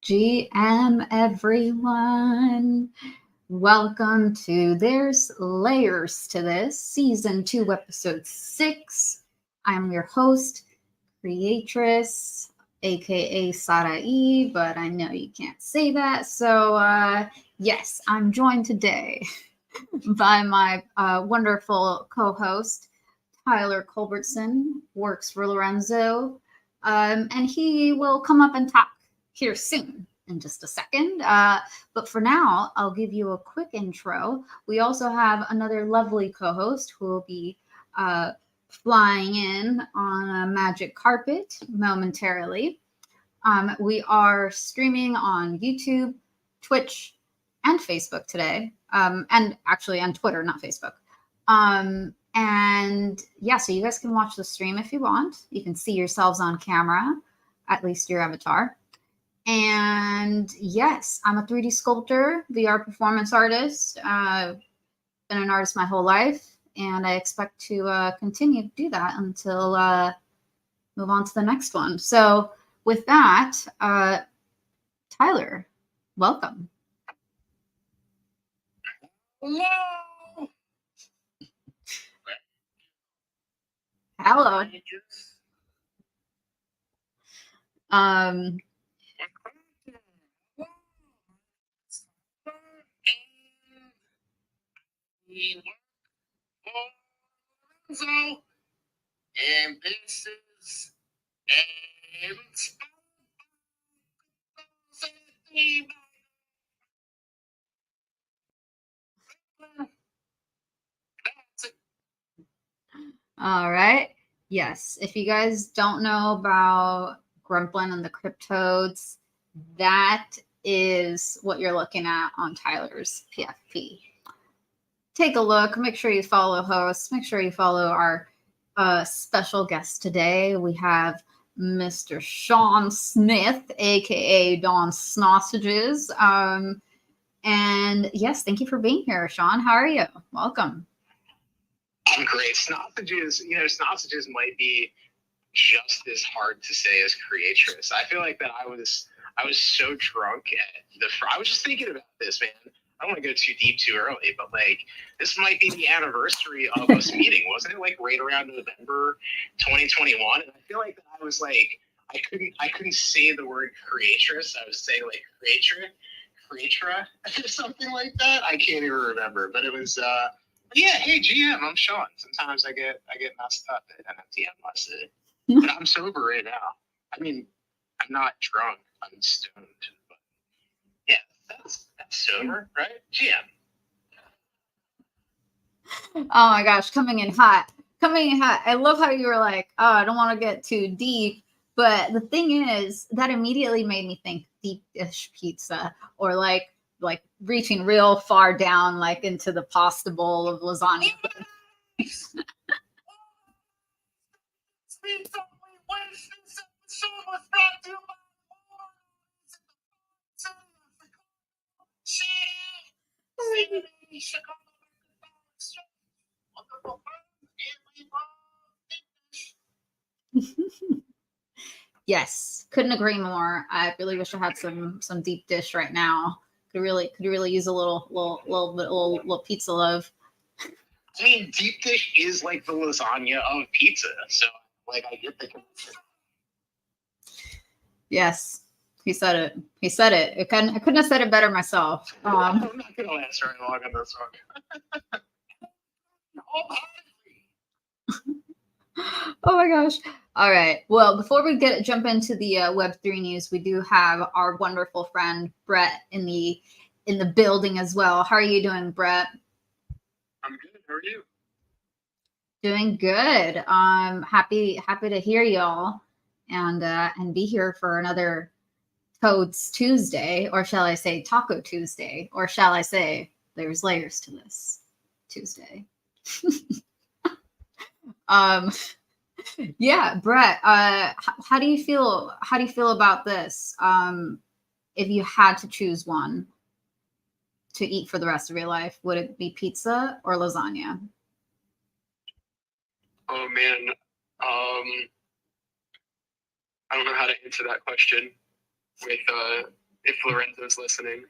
GM, everyone. Welcome to There's Layers to This, Season 2, Episode 6. I'm your host, Creatress, aka Sarai, but I know you can't say that. So, yes, I'm joined today by my wonderful co host, Tyler Culbertson, works for Lorenzo, and he will come up and talk here soon in just a second. But for now, I'll give you a quick intro. We also have another lovely co host who will be flying in on a magic carpet momentarily. We are streaming on YouTube, Twitch, and Facebook today, and actually on Twitter, not Facebook. And yeah, so you guys can watch the stream if you want. You can see yourselves on camera, at least your avatar. And yes, I'm a 3D sculptor, VR performance artist. Been an artist my whole life, and I expect to continue to do that until move on to the next one. So with that, Tyler, welcome. Hello. Hello. And this is All right. Yes. If you guys don't know about Grumplin and the Cryptodes, that is what you're looking at on Tyler's PFP. Take a look. Make sure you follow hosts. Make sure you follow our special guest today. We have Mr. Sean Smith, aka Don Snossages. And yes, thank you for being here, Sean. How are you? Welcome. I'm great. Snossages, Snossages might be just as hard to say as Creatress. I feel like that I was so drunk I was just thinking about this, man. I don't want to go too deep too early, but like this might be the anniversary of us meeting, wasn't it? Like right around November 2021, and I feel like I was like I couldn't say the word Creatress. I was saying like Creatra, or something like that. I can't even remember, but it was. Yeah, hey GM, I'm Sean. Sometimes I get messed up at NFTM lesson, but I'm sober right now. I mean, I'm not drunk. I'm stoned. But yeah, that's sober, right? GM. Oh my gosh, coming in hot. I love how you were like, oh, I don't want to get too deep. But the thing is, that immediately made me think deep dish pizza or like reaching real far down, like into the pasta bowl of lasagna. Yes, couldn't agree more. I really wish I had some deep dish right now. Could really use a little pizza love. I mean, deep dish is like the lasagna of pizza, so like I get the connection. Yes, he said it. I couldn't have said it better myself. I'm not gonna last very long on this one. Oh my gosh. All right. Well, before we jump into the Web3 news, we do have our wonderful friend Brett in the building as well. How are you doing, Brett? I'm good. How are you? Doing good. Happy to hear y'all and be here for another Toads Tuesday, or shall I say Taco Tuesday, or shall I say there's layers to this Tuesday. Yeah, Brett, how do you feel about this? If you had to choose one to eat for the rest of your life, would it be pizza or lasagna? Oh man, I don't know how to answer that question with if Lorenzo's listening.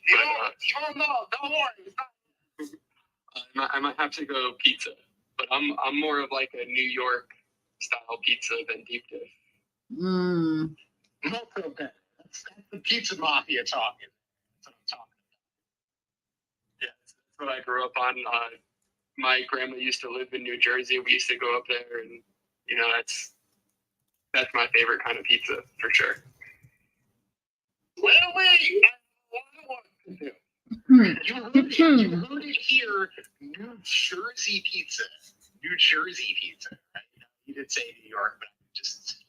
Don't worry. I might have to go pizza, but I'm more of like a New York style pizza than deep dish. Molto bene. That's the pizza mafia talking. That's what I'm talking about. Yeah, that's what I grew up on. My grandma used to live in New Jersey. We used to go up there, and that's my favorite kind of pizza for sure. Wait, you heard it here. New Jersey pizza. New Jersey pizza. Right? You did say New York, but just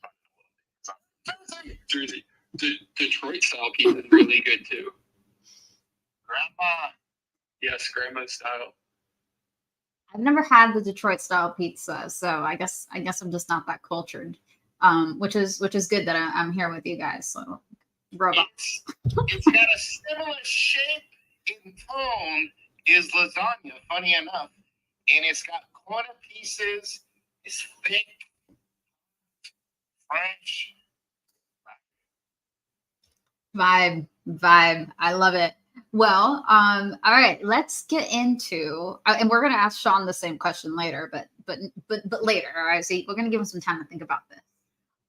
Jersey. Detroit style pizza is really good too. Grandma. Yes, grandma style. I've never had the Detroit style pizza, so I guess I'm just not that cultured. Which is good that I'm here with you guys. So, robots. It's got a similar shape and tone as lasagna. Funny enough, and it's got corner pieces. It's thick, fresh. Vibe. I love it. Well, all right, let's get into, and we're gonna ask Sean the same question later, but later. All right, so we're gonna give him some time to think about this.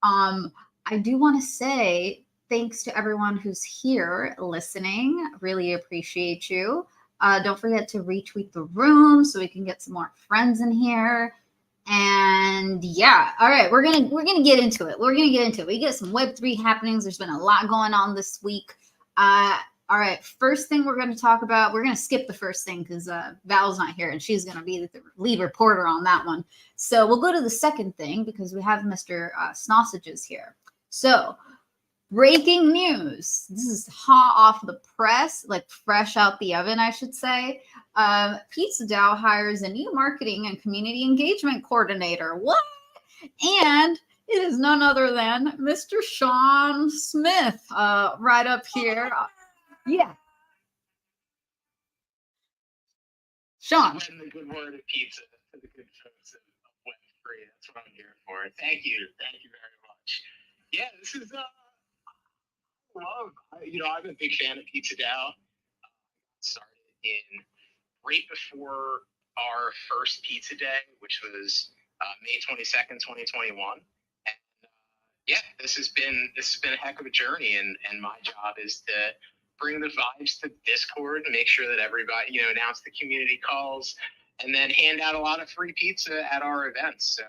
I do want to say thanks to everyone who's here listening. Really appreciate you. Don't forget to retweet the room so we can get some more friends in here. And yeah, all right, we're gonna get into it. We get some Web3 happenings. There's been a lot going on this week. All right, first thing we're going to talk about, we're going to skip the first thing because Val's not here and she's going to be the lead reporter on that one. So we'll go to the second thing because we have Mr. Sausages here. So breaking news. This is hot off the press, like fresh out the oven, I should say. Pizza DAO hires a new marketing and community engagement coordinator. What? And it is none other than Mr. Sean Smith, right up here. Yeah. Sean. Spreading the good word of pizza to the good folks of Web3. That's what I'm here for. Thank you very much. Yeah, this is I'm a big fan of Pizza DAO. Started in right before our first pizza day, which was May 22nd, 2021. And this has been a heck of a journey, and my job is to bring the vibes to Discord and make sure that everybody, announce the community calls, and then hand out a lot of free pizza at our events. So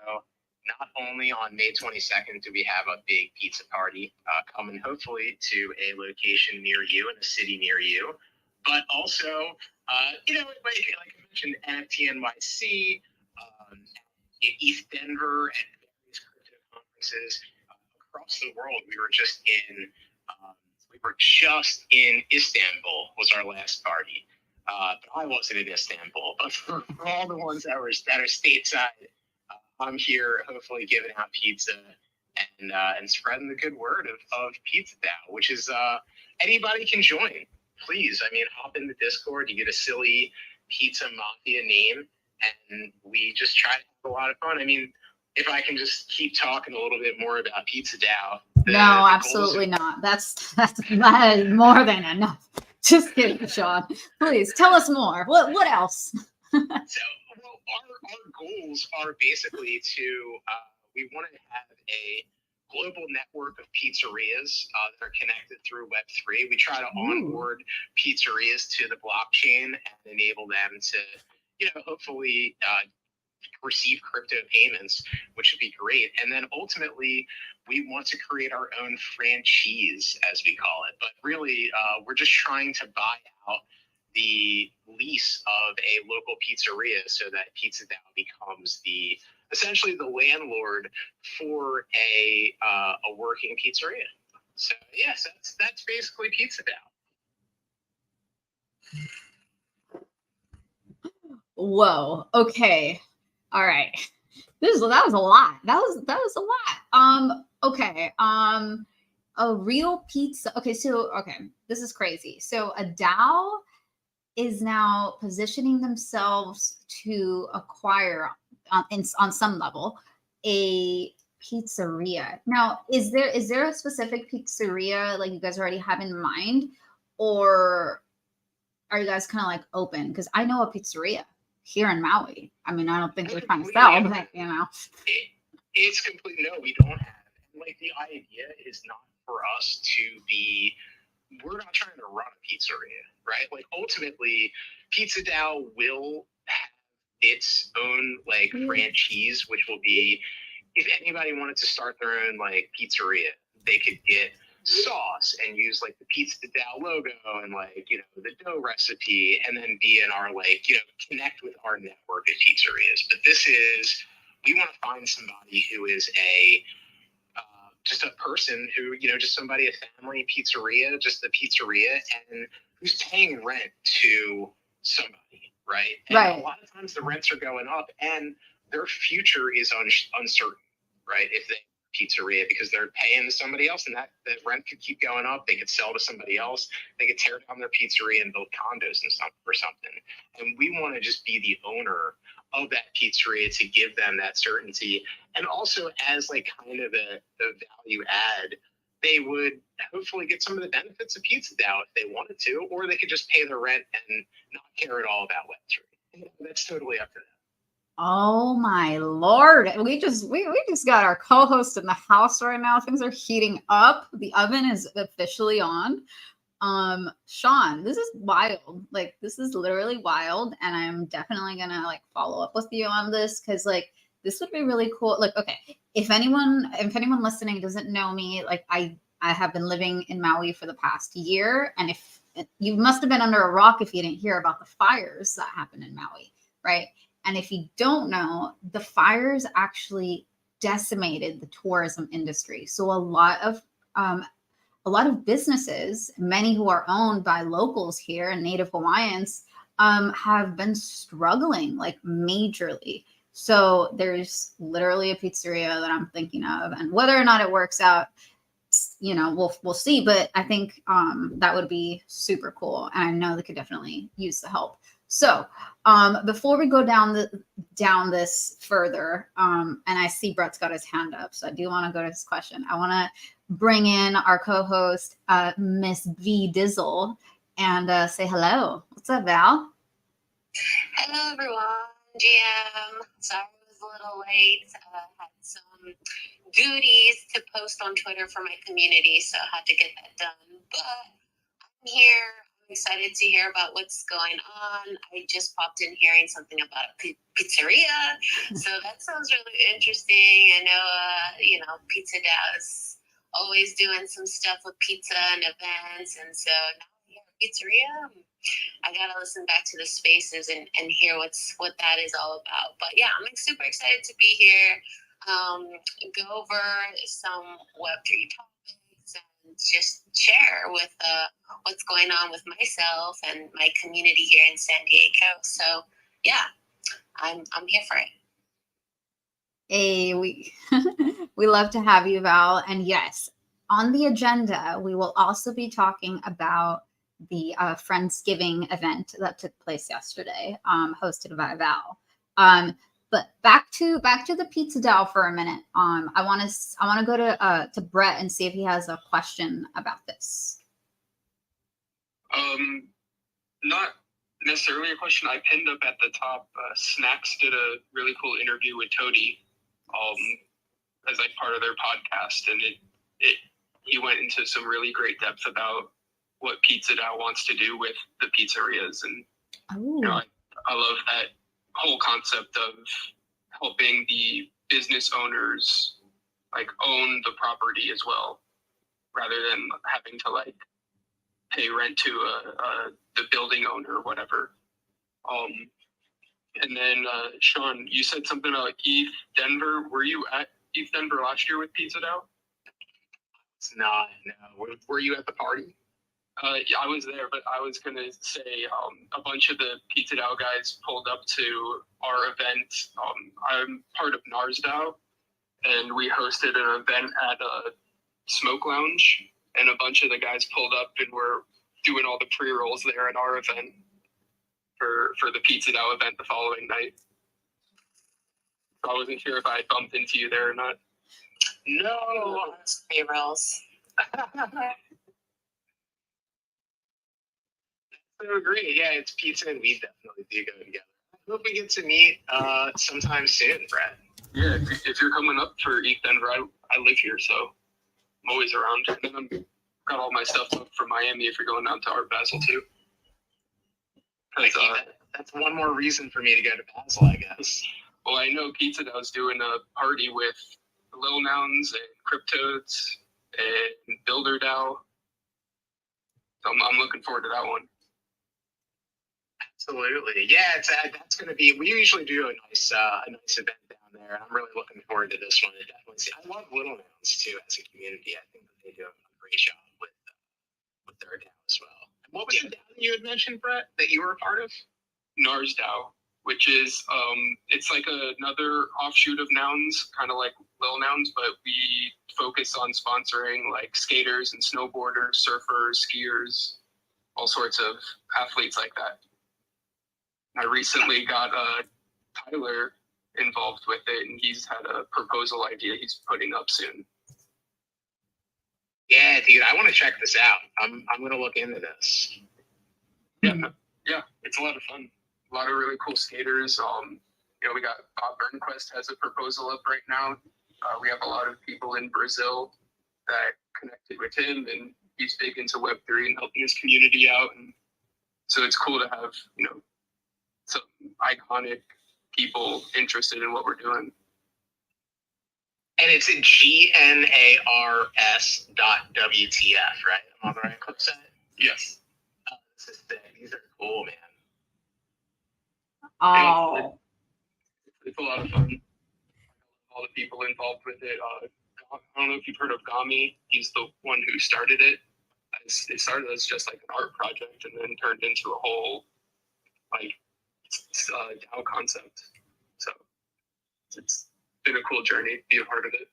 not only on May 22nd do we have a big pizza party coming hopefully to a location near you in a city near you, but also, like I mentioned, NFT NYC, in East Denver, and various crypto conferences across the world. We were just in Istanbul was our last party. But I wasn't in Istanbul. But for all the ones that are stateside, I'm here hopefully giving out pizza and spreading the good word of Pizza DAO, which is anybody can join. Please, hop in the Discord. You get a silly Pizza Mafia name, and we just try to have a lot of fun. If I can just keep talking a little bit more about Pizza DAO. No, absolutely not. That is more than enough. Just kidding, Sean. Please tell us more. What else? Our goals are basically to we want to have a global network of pizzerias that are connected through Web3. We try to onboard pizzerias to the blockchain and enable them to, hopefully receive crypto payments, which would be great. And then ultimately, we want to create our own franchise, as we call it. But really, we're just trying to buy out the lease of a local pizzeria so that Pizza DAO becomes essentially the landlord for a working pizzeria. So yes, that's basically Pizza DAO. Whoa. Okay. All right. That was a lot. That was a lot. Okay. A real pizza. Okay. This is crazy. So a DAO is now positioning themselves to acquire on some level a pizzeria. Now, is there a specific pizzeria like you guys already have in mind, or are you guys kind of like open? Because I know a pizzeria here in Maui. I mean, I don't think they're trying to sell, but It's completely no, we don't have. Like the idea is not for us to be. We're not trying to run a pizzeria, right? Like ultimately, Pizza Dow will have its own like franchise, which will be if anybody wanted to start their own like pizzeria, they could get sauce and use like the Pizza Dow logo and like, you know, the dough recipe, and then be in our like, you know, connect with our network of pizzerias. But we want to find somebody who is just a person who, you know, just somebody, a family pizzeria, just a pizzeria, and who's paying rent to somebody, right? And right. A lot of times the rents are going up and their future is uncertain, right? If they pizzeria, because they're paying to somebody else, and that rent could keep going up. They could sell to somebody else. They could tear down their pizzeria and build condos and stuff or something. And we want to just be the owner of that pizzeria to give them that certainty. And also as like kind of the value add, they would hopefully get some of the benefits of Pizza Dow if they wanted to, or they could just pay their rent and not care at all about Web3. That's totally up to them. Oh my Lord. We just got our co-host in the house right now. Things are heating up. The oven is officially on. Sean, this is wild. Like, this is literally wild. And I'm definitely gonna like follow up with you on this, because like this would be really cool. Like, okay, if anyone listening doesn't know me, like I have been living in Maui for the past year. And if you must have been under a rock if you didn't hear about the fires that happened in Maui, right? And if you don't know, the fires actually decimated the tourism industry. So a lot of businesses, many who are owned by locals here and Native Hawaiians, have been struggling like majorly. So there's literally a pizzeria that I'm thinking of, and whether or not it works out, you know, we'll see. But I think that would be super cool, and I know they could definitely use the help. So before we go down this further, and I see Brett's got his hand up, so I do want to go to his question. I want to bring in our co-host, Miss V Dizzle, and say hello. What's up, Val? Hello, everyone. GM. Sorry I was a little late. Had some duties to post on Twitter for my community, so I had to get that done. But I'm here. I'm excited to hear about what's going on. I just popped in hearing something about a pizzeria, so that sounds really interesting. I know, Pizza Dow is always doing some stuff with pizza and events, and so now we have a pizzeria. I gotta listen back to the spaces and hear what that is all about. But yeah, I'm super excited to be here. Go over some Web3 topics and just share with what's going on with myself and my community here in San Diego. So yeah, I'm here for it. Hey, we love to have you, Val. And yes, on the agenda, we will also be talking about the Friendsgiving event that took place yesterday, hosted by Val. But back to the Pizza Dow for a minute. I want to go to Brett and see if he has a question about this. Not necessarily a question. I pinned up at the top. Snacks did a really cool interview with Toady, as like part of their podcast, and he went into some really great depth about what Pizza Dow wants to do with the pizzerias, and I love that whole concept of helping the business owners like own the property as well, rather than having to like pay rent to the building owner or whatever. And then Sean, you said something about ETH Denver. Were you at ETH Denver last year with Pizza Dow? It's not. No. Were you at the party? Yeah, I was there, but I was gonna say a bunch of the Pizza Dow guys pulled up to our event. I'm part of NarsDAO, and we hosted an event at a smoke lounge, and a bunch of the guys pulled up and were doing all the pre-rolls there at our event for the Pizza Dow event the following night. I wasn't sure if I bumped into you there or not. No. Payrolls. I agree. Yeah, it's pizza and weed definitely do go together. I hope we get to meet sometime soon, Brett. Yeah, if you're coming up for East Denver, I live here, so I'm always around. And then I've got all my stuff up for Miami if you're going down to Art Basel too. That's one more reason for me to go to Basel, I guess. Well, I know Pizza Dow's doing a party with Lil Nouns and Cryptodes and Builder Dow. So I'm looking forward to that one. Absolutely. Yeah, that's going to be, we usually do a nice event down there, and I'm really looking forward to this one. I love Little Nouns, too, as a community. I think that they do a great job with their DAO as well. And what was the DAO that you had mentioned, Brett, that you were a part of? NARS DAO, which is, it's like another offshoot of Nouns, kind of like Lil Nouns, but we focus on sponsoring like skaters and snowboarders, surfers, skiers, all sorts of athletes like that. I recently got Tyler involved with it, and he's had a proposal idea he's putting up soon. Yeah, dude, I want to check this out. I'm going to look into this. Yeah, it's a lot of fun. A lot of really cool skaters. We got Bob Burnquist has a proposal up right now. We have a lot of people in Brazil that connected with him, and he's big into Web3 and helping his community out. And so it's cool to have, some iconic people interested in what we're doing. And it's at GNARS.WTF, right? I'm on the right website? Yes. This is sick. These are cool, man. Oh. It's a lot of fun. All the people involved with it. I don't know if you've heard of Gami. He's the one who started it. It started as just like an art project and then turned into a whole DAO concept. So it's been a cool journey to be a part of it.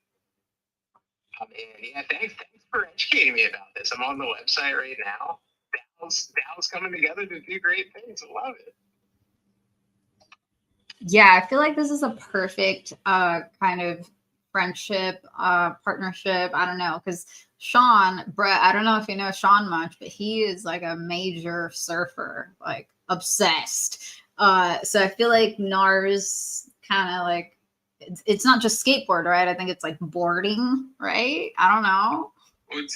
Oh, man. Yeah, thanks for educating me about this. I'm on the website right now. DAO's coming together to do great things. I love it. Yeah, I feel like this is a perfect kind of friendship, partnership. I don't know, because Brett, I don't know if you know Sean much, but he is like a major surfer, like obsessed. So I feel like NARS kind of like, it's not just skateboard, right? I think it's like boarding, right? I don't know. We've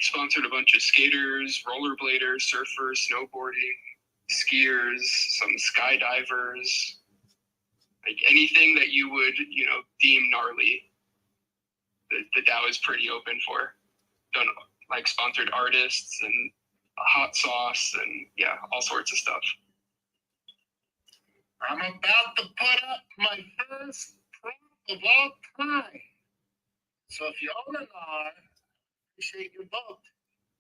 sponsored a bunch of skaters, rollerbladers, surfers, snowboarding, skiers, some skydivers, like anything that you would, deem gnarly. The DAO is pretty open for. Done like sponsored artists and hot sauce and all sorts of stuff. I'm about to put up my first prompt of all time. So if you own an R, appreciate your vote.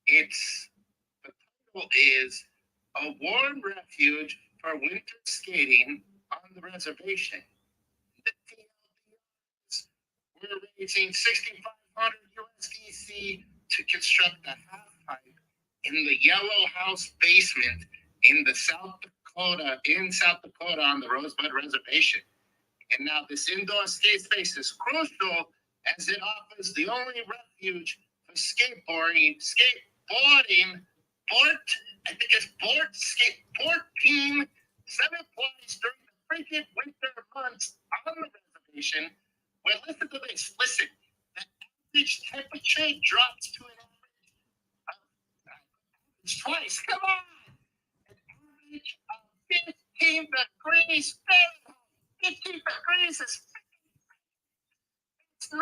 The title is A Warm Refuge for Winter Skating on the Reservation. The TLDR is we're raising $6,500 USDC to construct a half pipe in the Yellow House basement in South Dakota on the Rosebud Reservation. And now this indoor skate space is crucial as it offers the only refuge for skateboarding, skateboarding, 7 applies during the frigid winter months on the reservation. Well, listen to this. Listen, the average temperature drops to an average twice. Come on, an average of 15 degrees Fahrenheit. 15 degrees is 9.4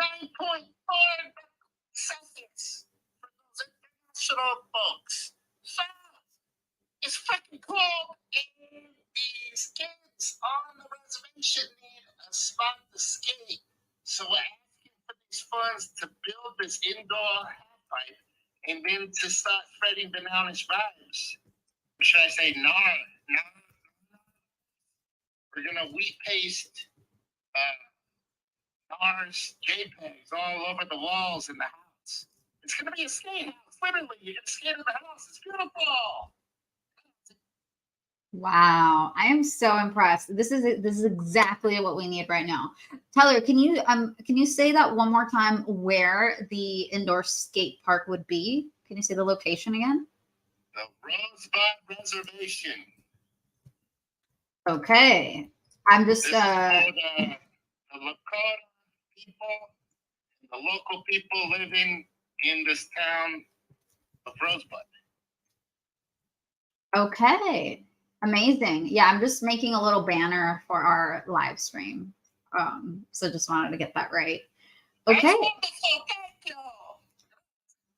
Celsius for those international folks. So it's freaking cold, and these kids on the reservation need a spot to skate. So we're asking for these funds to build this indoor half pipe and then to start spreading bananish vibes. Or should I say NAR? We're gonna wheat paste NARS JPEGs all over the walls in the house. It's gonna be a skate house. Literally, you're gonna skate in the house. It's beautiful. Wow, I am so impressed. This is exactly what we need right now. Tyler, can you say that one more time where the indoor skate park would be? Can you say the location again? The Rosebud Reservation. Okay. I'm just This is for the Lakota people, the local people living in this town of Rosebud. okay. Amazing. Yeah, I'm just making a little banner for our live stream. So just wanted to get that right. That's Okay. wonderful. Thank you.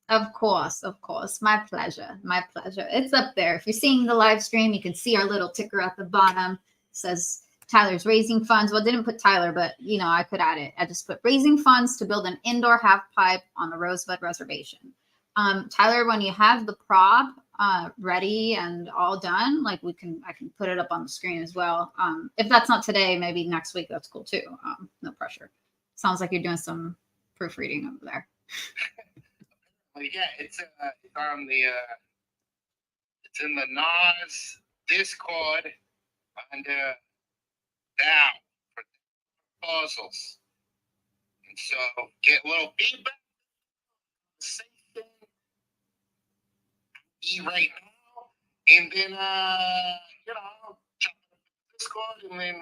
Of course, of course. My pleasure. My pleasure. It's up there. If you're seeing the live stream, you can see our little ticker at the bottom. It says Tyler's raising funds. Well, I didn't put Tyler, but I could add it. I just put raising funds to build an indoor half pipe on the Rosebud Reservation. Tyler, when you have the prop ready and all done, like I can put it up on the screen as well. If that's not today, maybe next week. That's cool too. No pressure. Sounds like you're doing some proofreading over there. Well, yeah, it's on the it's in the NAS Discord under down for proposals. And so get a little feedback. Same thing right now, and then jump in the Discord, and then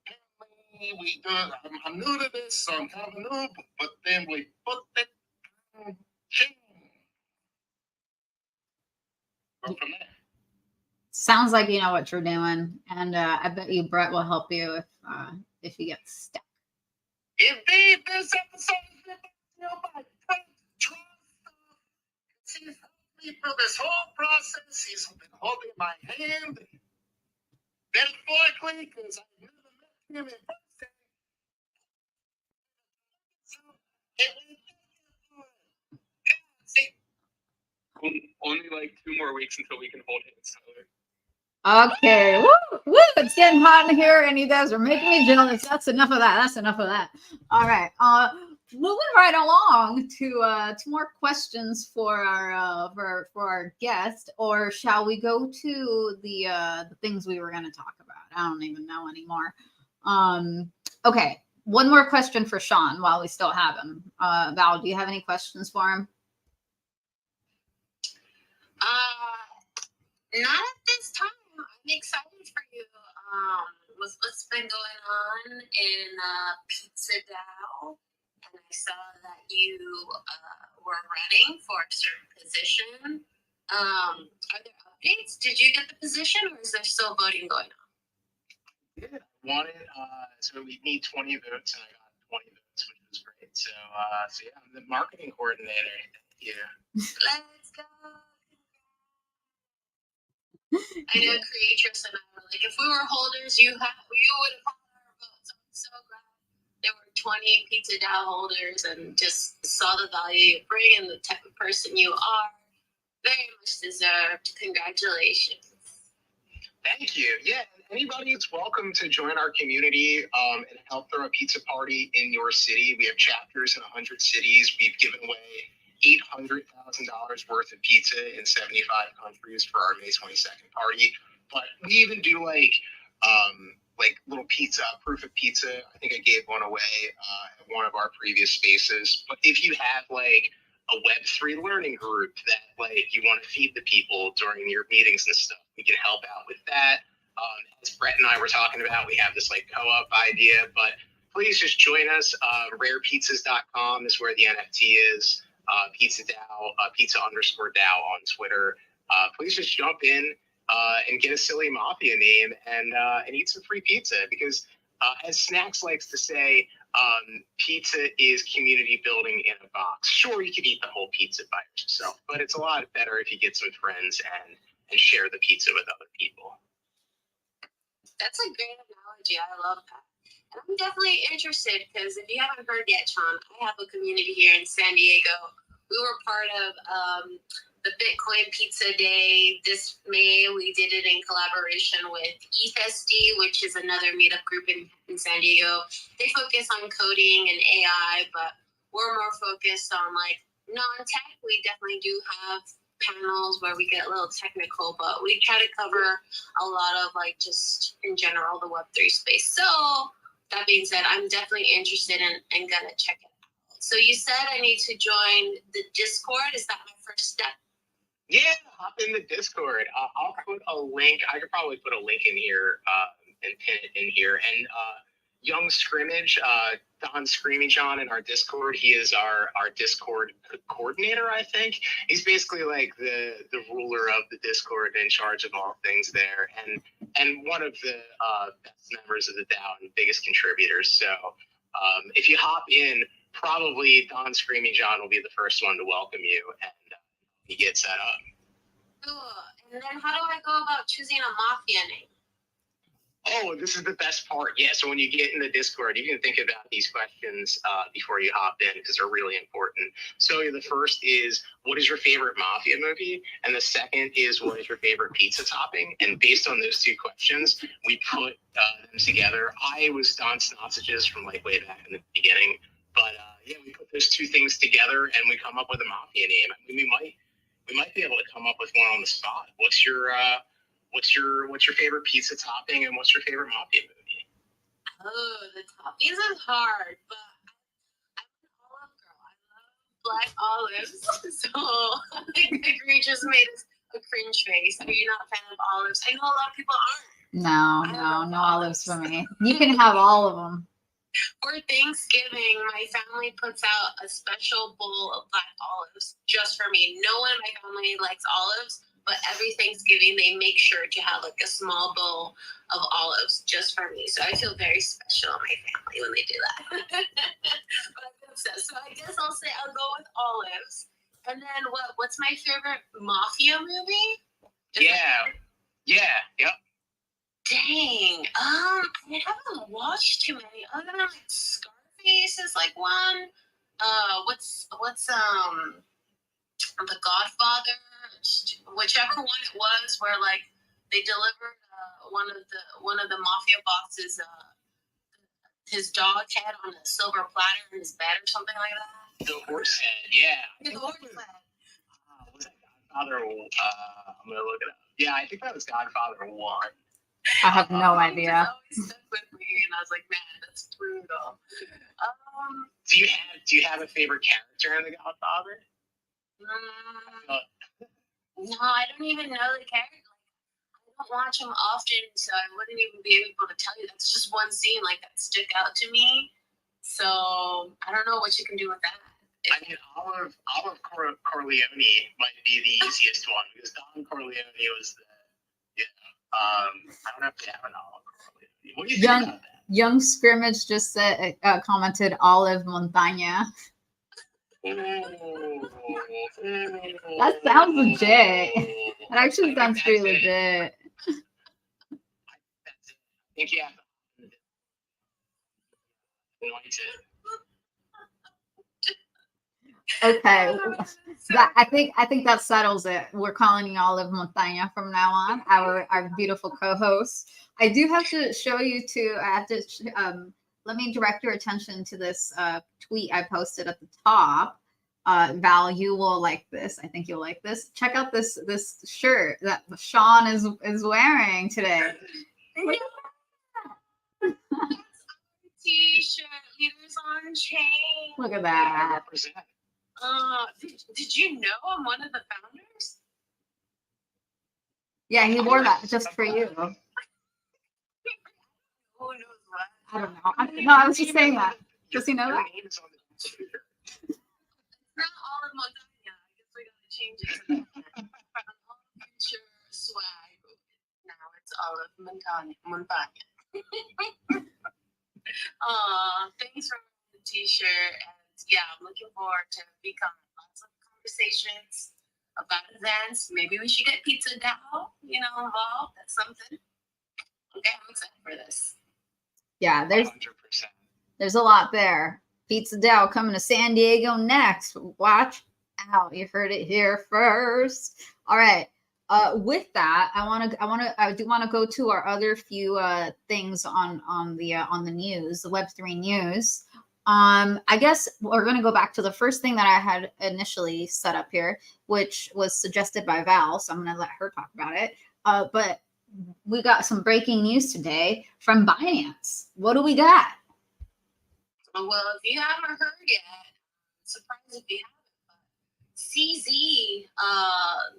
apparently we do. I'm new to this, so I'm kind of a noob. But then we put it in chain. Go from there. Sounds like you know what you're doing, and I bet you Brett will help you if you get stuck. Indeed, this episode is brought to you by Brett Trust. He's helped me through this whole process. He's been holding my hand metaphorically because I've never met him in person. So, Only like 2 more weeks until we can hold hands, Tyler. Okay, woo, woo! It's getting hot in here, and you guys are making me jealous. That's enough of that. That's enough of that. All right, moving right along to more questions for our guest, or shall we go to the things we were going to talk about? I don't even know anymore. Okay, one more question for Sean while we still have him. Val, do you have any questions for him? Not at this time. I'm excited for you. With what's been going on in Pizza Dow, and I saw that you were running for a certain position. Are there updates? Did you get the position, or is there still voting going on? Yeah, wanted so we need 20 votes, and I got 20 votes, which was great. So yeah, I'm the marketing coordinator. Thank you. Let's go. I know Creatress and I were like, if we were holders, you would have had our votes. I'm so glad there were 20 Pizza Dow holders and just saw the value you bring and the type of person you are. Very much deserved. Congratulations. Thank you. Yeah, anybody is welcome to join our community and help throw a pizza party in your city. We have chapters in 100 cities. We've given away $800,000 worth of pizza in 75 countries for our May 22nd party. But we even do like little pizza, proof of pizza. I think I gave one away at one of our previous spaces. But if you have like a Web3 learning group that like you want to feed the people during your meetings and stuff, we can help out with that. As Brett and I were talking about, we have this like co-op idea, but please just join us. Rarepizzas.com is where the NFT is. Pizza Dow, pizza_Dow on Twitter. Please just jump in and get a silly mafia name and eat some free pizza because as Snacks likes to say, pizza is community building in a box. Sure, you could eat the whole pizza by yourself, but it's a lot better if you get some friends and share the pizza with other people. That's a great analogy. I love that. And I'm definitely interested because if you haven't heard yet, Sean, I have a community here in San Diego. We were part of the Bitcoin Pizza Day this May. We did it in collaboration with ETHSD, which is another meetup group in San Diego. They focus on coding and AI, but we're more focused on like non-tech. We definitely do have panels where we get a little technical, but we try to cover a lot of like just in general the Web3 space. So that being said, I'm definitely interested in gonna check it out. So you said I need to join the Discord. Is that my first step? Yeah, hop in the Discord. I'll put a link. I could probably put a link in here and pin it in here. And Young Scrimmage, Don Screamy John in our Discord. He is our Discord coordinator, I think. He's basically like the ruler of the Discord, in charge of all things there, and one of the best members of the DAO and biggest contributors. So if you hop in, probably Don Screamy John will be the first one to welcome you, and he gets set up. Cool. And then how do I go about choosing a mafia name? Oh, this is the best part. Yeah, so when you get in the Discord, you can think about these questions before you hop in, because they're really important. So the first is, what is your favorite mafia movie? And the second is, what is your favorite pizza topping? And based on those two questions, we put them together. I was Don Sausages from like way back in the beginning. But yeah, we put those two things together and we come up with a mafia name. I mean, we might be able to come up with one on the spot. What's your favorite pizza topping, and what's your favorite mafia movie? Oh, the toppings is hard, but I'm an olive girl. I love black olives, so I agree just made a cringe face. Are you not a fan of olives? I know a lot of people aren't. No olives for me. You can have all of them. For Thanksgiving, my family puts out a special bowl of black olives just for me. No one in my family likes olives, but every Thanksgiving they make sure to have like a small bowl of olives just for me. So I feel very special in my family when they do that. But I'm obsessed. So I guess I'll go with olives. And then what's my favorite mafia movie? Yep. Dang. I haven't watched too many. Other than like Scarface is like one. What's The Godfather, whichever one it was, where like they delivered one of the mafia bosses his dog head on a silver platter in his bed or something like that. The horse head, yeah. The horse head. Was that Godfather? I'm gonna look it up. Yeah, I think that was Godfather 1. I have no idea. It always stuck with me, and I was like, man, that's brutal. Do you have a favorite character in The Godfather? No, I don't even know the character. I don't watch them often, so I wouldn't even be able to tell you. That's just one scene like that stuck out to me. So I don't know what you can do with that. I mean, Olive Corleone might be the easiest one, because Don Corleone was I don't have to have an Olive Corleone. What do you think about that? Young Scrimmage just said, commented Olive Montaña. That sounds legit. It actually sounds pretty legit. I think you have to anoint it. Okay. I think that settles it. We're calling you Olive Montaña from now on, our beautiful co-host. I do have to show you let me direct your attention to this tweet I posted at the top. Val, you will like this. I think you'll like this. Check out this shirt that Sean is wearing today. T-shirt, leaders on chain. Look at that. Did you know I'm one of the founders? Yeah, he wore that just for you. Who knows what? I don't know. I was just saying that. Does he know that? It's not all of Montaña. I guess we gotta change it to that. Future swag. Now it's all of Montaña. Thanks for the t-shirt. And yeah, I'm looking forward to becoming lots of conversations about events. Maybe we should get Pizza DAO, involved. That's something. Okay, I'm excited for this. Yeah, 100%. There's a lot there. Pizza DAO coming to San Diego next. Watch out. You heard it here first. All right. With that, I do want to go to our other few things on the news, the Web3 news. I guess we're going to go back to the first thing that I had initially set up here, which was suggested by Val. So I'm going to let her talk about it. But we got some breaking news today from Binance. What do we got? Well, if you haven't heard yet, I'm surprised if you haven't. CZ,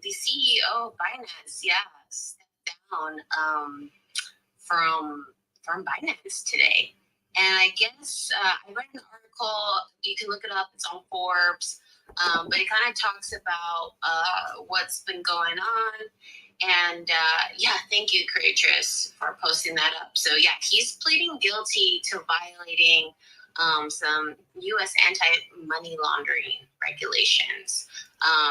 the CEO of Binance, stepped down from Binance today. And I guess I read an article. You can look it up. It's on Forbes. But it kind of talks about what's been going on. And thank you, Creatress, for posting that up. So he's pleading guilty to violating some U.S. anti-money laundering regulations.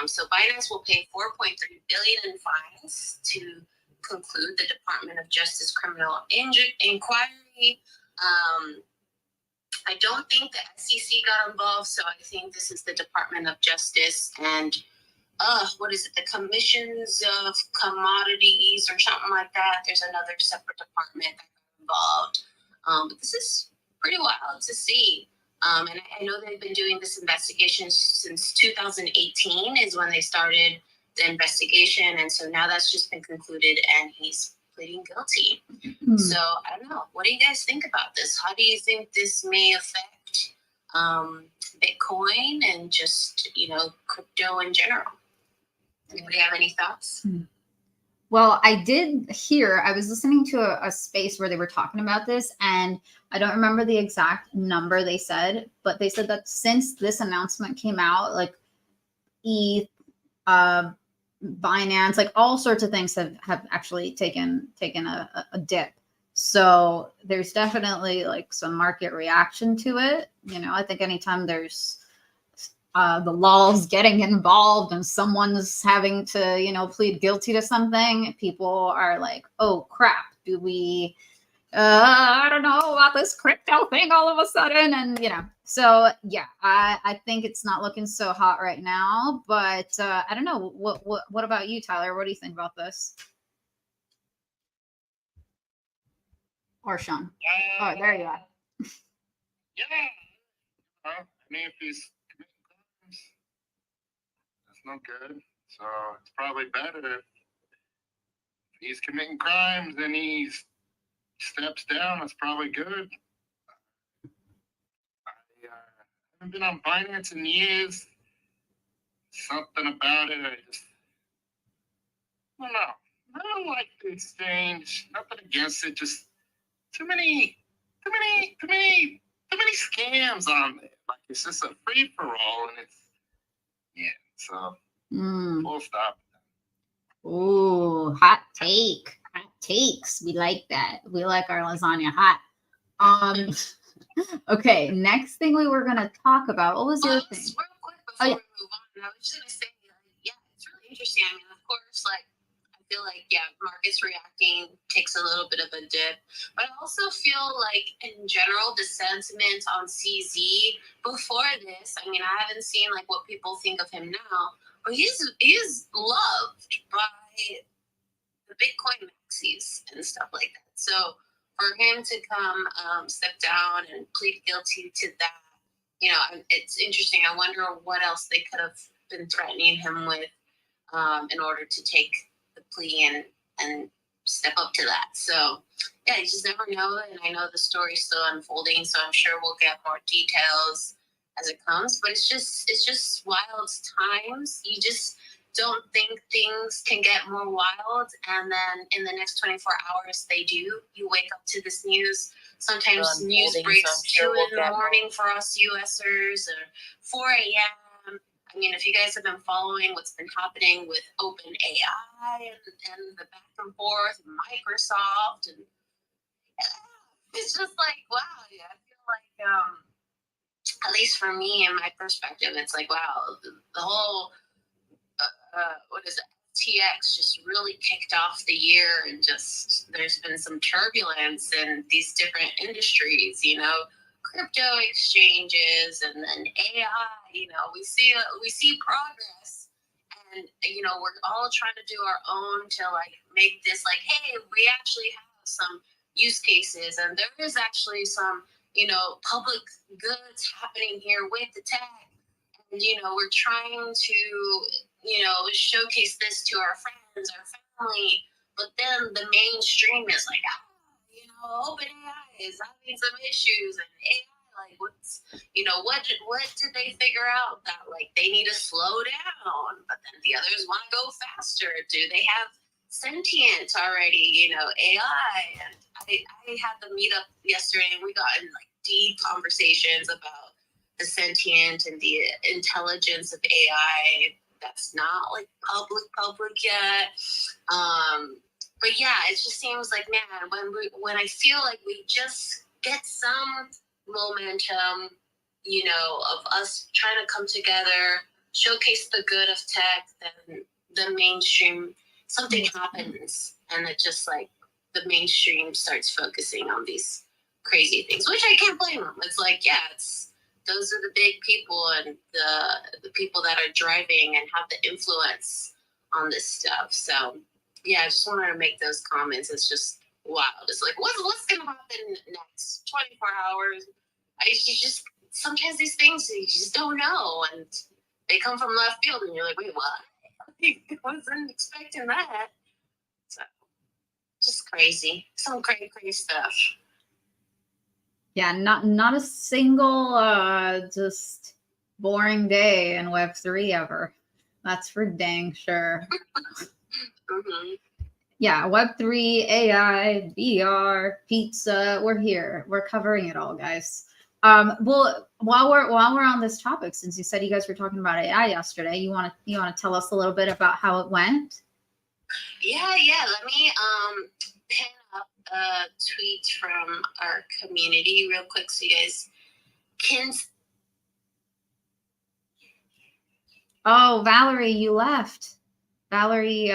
So Binance will pay $4.3 billion in fines to conclude the Department of Justice criminal inquiry. I don't think the SEC got involved, so I think this is the Department of Justice and what is it? The Commissions of Commodities or something like that. There's another separate department that got involved. But this is pretty wild to see. And I know they've been doing this investigation since 2018 is when they started the investigation. And so now that's just been concluded and he's pleading guilty. Mm-hmm. So I don't know. What do you guys think about this? How do you think this may affect Bitcoin and just, crypto in general? Anybody have any thoughts? Well, I was listening to a space where they were talking about this, and I don't remember the exact number they said, but they said that since this announcement came out, like ETH, Binance, like all sorts of things have actually taken a dip. So there's definitely like some market reaction to it. I think anytime there's the laws getting involved and someone's having to, plead guilty to something, people are like, oh crap, do we, I don't know about this crypto thing all of a sudden. And, so I think it's not looking so hot right now, but I don't know. What about you, Tyler? What do you think about this? Or Sean? Oh, there you are. I mean, if he's that's no good. So it's probably better if he's committing crimes and he steps down. That's probably good. I haven't been on Binance in years. Something about it, I don't know. I don't like the exchange. Nothing against it. Just too many scams on it. Like it's just a free for all, and it's so full stop. Ooh, hot takes. We like that. We like our lasagna hot. Okay, next thing we were gonna talk about. What was your thing? Real quick before we move on, I was just gonna say, it's really interesting. I mean, of course, I feel like markets reacting takes a little bit of a dip, but I also feel like in general the sentiment on CZ before this. I mean, I haven't seen what people think of him now, but he is loved by the Bitcoin maxis and stuff like that. So for him to come step down and plead guilty to that, it's interesting. I wonder what else they could have been threatening him with in order to take the plea and step up to that. So you just never know. And I know the story's still unfolding, so I'm sure we'll get more details as it comes. But it's just wild times. You just don't think things can get more wild, and then in the next 24 hours they do. You wake up to this news. Sometimes news breaks 2 in the morning for us USers, or 4 a.m. I mean, if you guys have been following what's been happening with OpenAI and the back and forth, and Microsoft, and it's just like, wow. Yeah, I feel like, at least for me and my perspective, it's like, wow, the whole FTX just really kicked off the year, and just there's been some turbulence in these different industries, crypto exchanges, and then AI. We see progress, and we're all trying to do our own to make this hey, we actually have some use cases, and there is actually some public goods happening here with the tech. And, we're trying to, showcase this to our friends, our family. But then the mainstream is like, OpenAI is having some issues, and AI, like, what did they figure out that, like, they need to slow down, but then the others want to go faster? Do they have sentience already? AI. And I had the meetup yesterday, and we got in like deep conversations about the sentient and the intelligence of AI that's not like public yet. But yeah, it just seems like, man, when I feel like we just get some momentum, of us trying to come together, showcase the good of tech, then the mainstream, something happens, and it just like the mainstream starts focusing on these crazy things, which I can't blame them. It's like, yeah, those are the big people and the people that are driving and have the influence on this stuff. So yeah, I just wanted to make those comments. It's just wild. It's like, what's gonna happen next 24 hours? You just sometimes these things you just don't know, and they come from left field, and you're like, wait, what? I wasn't expecting that. So just crazy, some crazy stuff. Yeah, not a single just boring day in Web3 ever. That's for dang sure. Mm-hmm. Yeah, Web3, AI, VR, pizza. We're here. We're covering it all, guys. Well, while we're on this topic, since you said you guys were talking about AI yesterday, you want to tell us a little bit about how it went? Yeah. Let me pin up a tweet from our community real quick so you guys can. Oh, Valerie, you left. Valerie.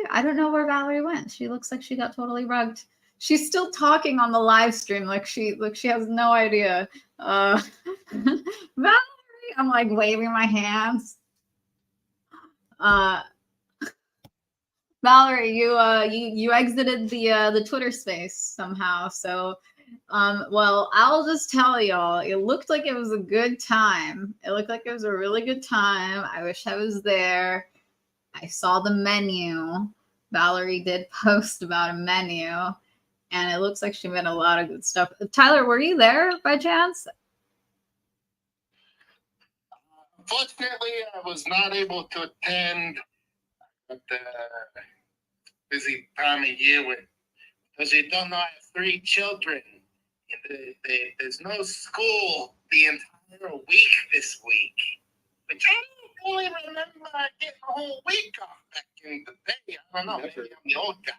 I don't know where Valerie went. She looks like she got totally rugged. She's still talking on the live stream like she has no idea. Valerie, I'm like waving my hands. Valerie, you exited the Twitter space somehow. So well, I'll just tell y'all, it looked like it was a good time. It looked like it was a really good time. I wish I was there. I saw the menu. Valerie did post about a menu, and it looks like she made a lot of good stuff. Tyler, were you there by chance? Unfortunately, I was not able to attend at the busy time of year because you don't know, I have 3 children. And there's no school the entire week this week. Which I don't really remember getting a whole week off back in the day. I don't know, maybe I'm the old guy.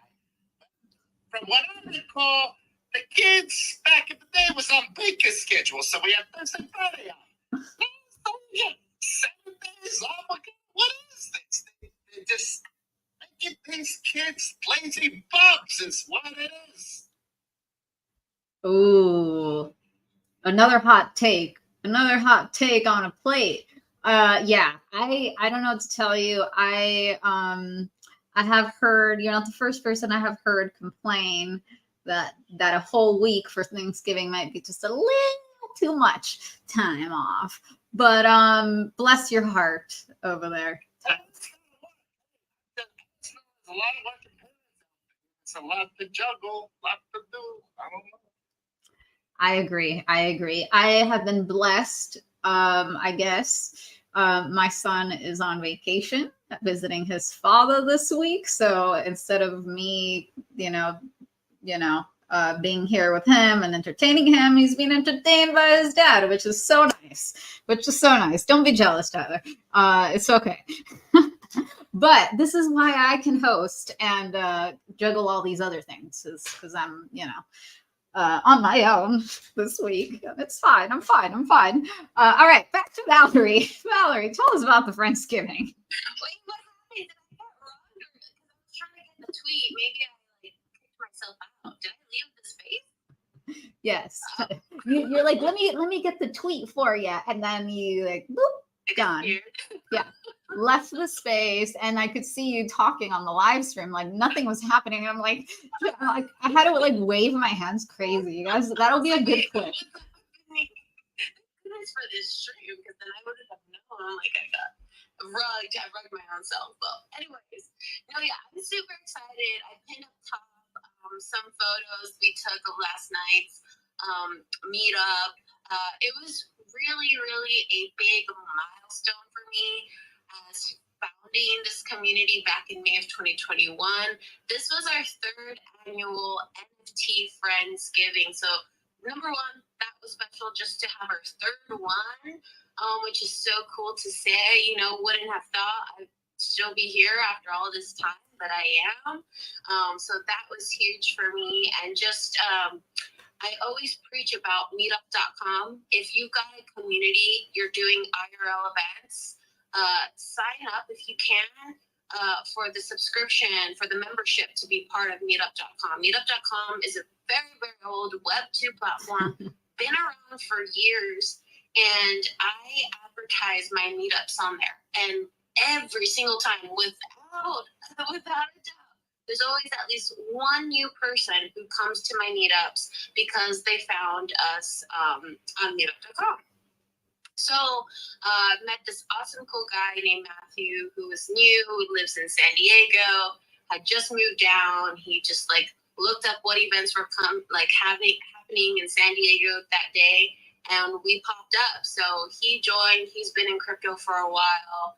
From what I recall, the kids back in the day was on Baker's schedule, so we had Thursday, Friday off. So we had 7 days off. What is this? They just making these kids lazy bums is what it is. Ooh, another hot take on a plate. Yeah, I don't know what to tell you. I have heard, you're not the first person I have heard complain that a whole week for Thanksgiving might be just a little too much time off. But bless your heart over there. It's a lot of work. It's a lot to juggle, a lot to do. I don't know. I agree. I have been blessed. I guess my son is on vacation, visiting his father this week. So instead of me, being here with him and entertaining him, he's being entertained by his dad, which is so nice. Don't be jealous, Tyler. It's okay. But this is why I can host and juggle all these other things, because I'm, on my own this week. It's fine. I'm fine. All right, back to Valerie. Valerie, tell us about the Friendsgiving. Wait, what happened? Did I get wrong? I was trying to get the tweet. Maybe I kicked myself out. Did I leave the space? Yes. You're like, let me get the tweet for you, and then you like, boop, gone. Yeah. left the space, and I could see you talking on the live stream. Like nothing was happening. And I'm like, I had to like wave my hands crazy. You guys, that'll be a good clip. Goodness for this stream, because then I wouldn't have known. Like I got rugged. I rugged my own self. But anyways, no, yeah, I'm super excited. I pinned up top some photos we took of last night's meetup. It was really, really a big milestone for me as founding this community back in May of 2021. This was our third annual NFT Friendsgiving. So number one, that was special just to have our third one, which is so cool to say. You know, wouldn't have thought I'd still be here after all this time, but I am. So that was huge for me. And just, I always preach about meetup.com. If you've got a community, you're doing IRL events, sign up if you can for the subscription, for the membership to be part of meetup.com. Meetup.com is a very, very old Web2 platform, been around for years, and I advertise my meetups on there. And every single time, without a doubt, there's always at least one new person who comes to my meetups because they found us on meetup.com. So I met this awesome, cool guy named Matthew who was new, who lives in San Diego, had just moved down. He just like looked up what events were happening in San Diego that day, and we popped up. So he joined. He's been in crypto for a while.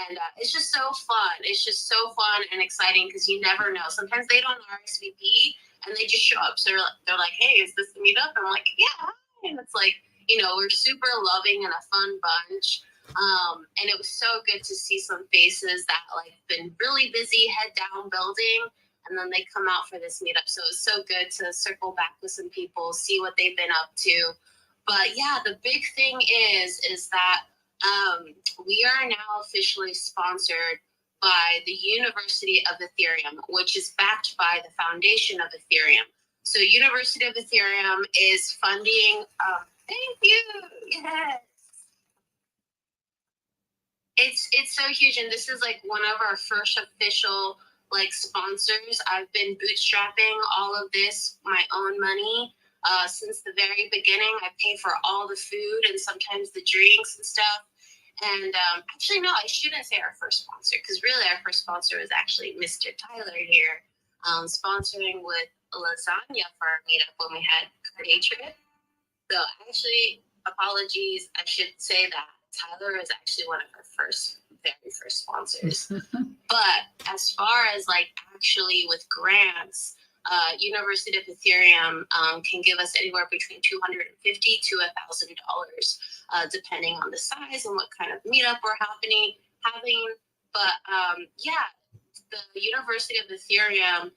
And it's just so fun. It's just so fun and exciting because you never know. Sometimes they don't RSVP and they just show up. So they're like, hey, is this the meetup? And I'm like, yeah. And it's like, you know, we're super loving and a fun bunch. And it was so good to see some faces that like been really busy, head down building. And then they come out for this meetup. So it's so good to circle back with some people, see what they've been up to. But yeah, the big thing is that we are now officially sponsored by the University of Ethereum, which is backed by the Foundation of Ethereum. So University of Ethereum is funding, thank you, yes. It's so huge, and this is like one of our first official like sponsors. I've been bootstrapping all of this, my own money, since the very beginning. I pay for all the food and sometimes the drinks and stuff. And actually, no, I shouldn't say our first sponsor, because really our first sponsor was actually Mr. Tyler here, sponsoring with lasagna for our meetup when we had Creatrip. So actually, apologies, I should say that Tyler is actually one of our very first sponsors. But as far as like actually with grants, University of Ethereum can give us anywhere between $250 to $1,000, depending on the size and what kind of meetup we're having. But yeah, the University of Ethereum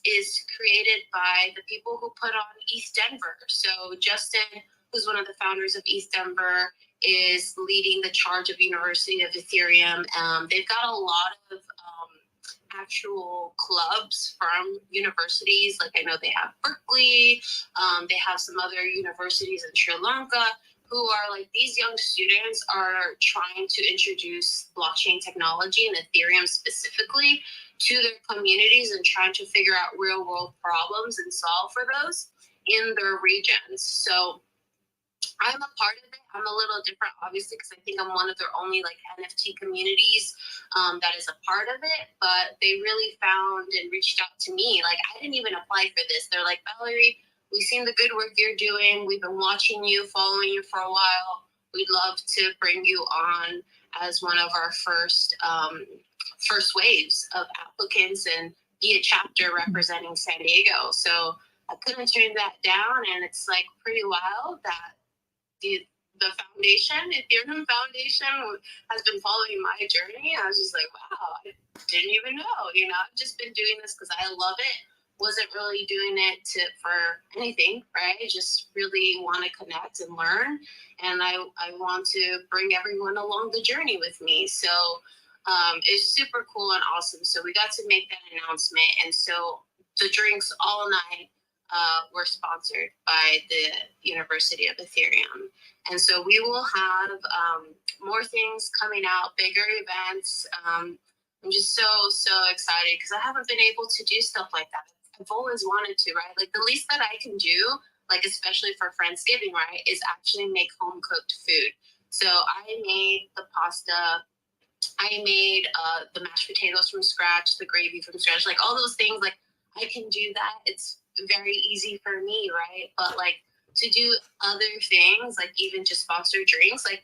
is created by the people who put on East Denver. So Justin, who's one of the founders of East Denver, is leading the charge of University of Ethereum. They've got a lot of actual clubs from universities. Like I know they have Berkeley, they have some other universities in Sri Lanka who are like, these young students are trying to introduce blockchain technology and Ethereum specifically to their communities and trying to figure out real world problems and solve for those in their regions. So I'm a part of it. I'm a little different, obviously, because I think I'm one of their only like NFT communities that is a part of it. But they really found and reached out to me. Like I didn't even apply for this. They're like, Valerie, we've seen the good work you're doing. We've been watching you, following you for a while. We'd love to bring you on as one of our first waves of applicants and be a chapter representing San Diego. So I couldn't turn that down, and it's like pretty wild that the foundation, Ethereum Foundation, has been following my journey. I was just like, wow, I didn't even know. You know, I've just been doing this because I love it. Wasn't really doing it for anything, right? Just really want to connect and learn. And I want to bring everyone along the journey with me. So it's super cool and awesome. So we got to make that announcement. And so the drinks all night, we're sponsored by the University of Ethereum. And so we will have more things coming out, bigger events. I'm just so excited because I haven't been able to do stuff like that. I've always wanted to, right? Like the least that I can do, like especially for Friendsgiving, right, is actually make home cooked food. So I made the pasta. I made the mashed potatoes from scratch, the gravy from scratch, like all those things. Like I can do that. It's very easy for me, right? But like to do other things, like even just sponsor drinks, like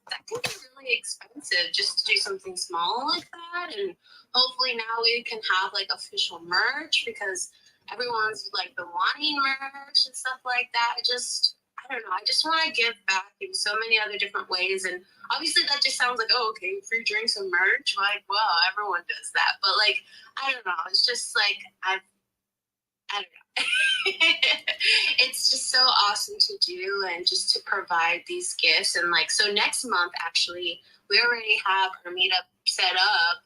that can be really expensive just to do something small like that. And hopefully now we can have like official merch because everyone's like the wanting merch and stuff like that. I don't know. I just want to give back in so many other different ways. And obviously that just sounds like, oh, okay, free drinks and merch. Like, well, everyone does that. But like, I don't know. It's just like, I don't know. It's just so awesome to do and just to provide these gifts. And like, so next month, actually, we already have our meetup set up.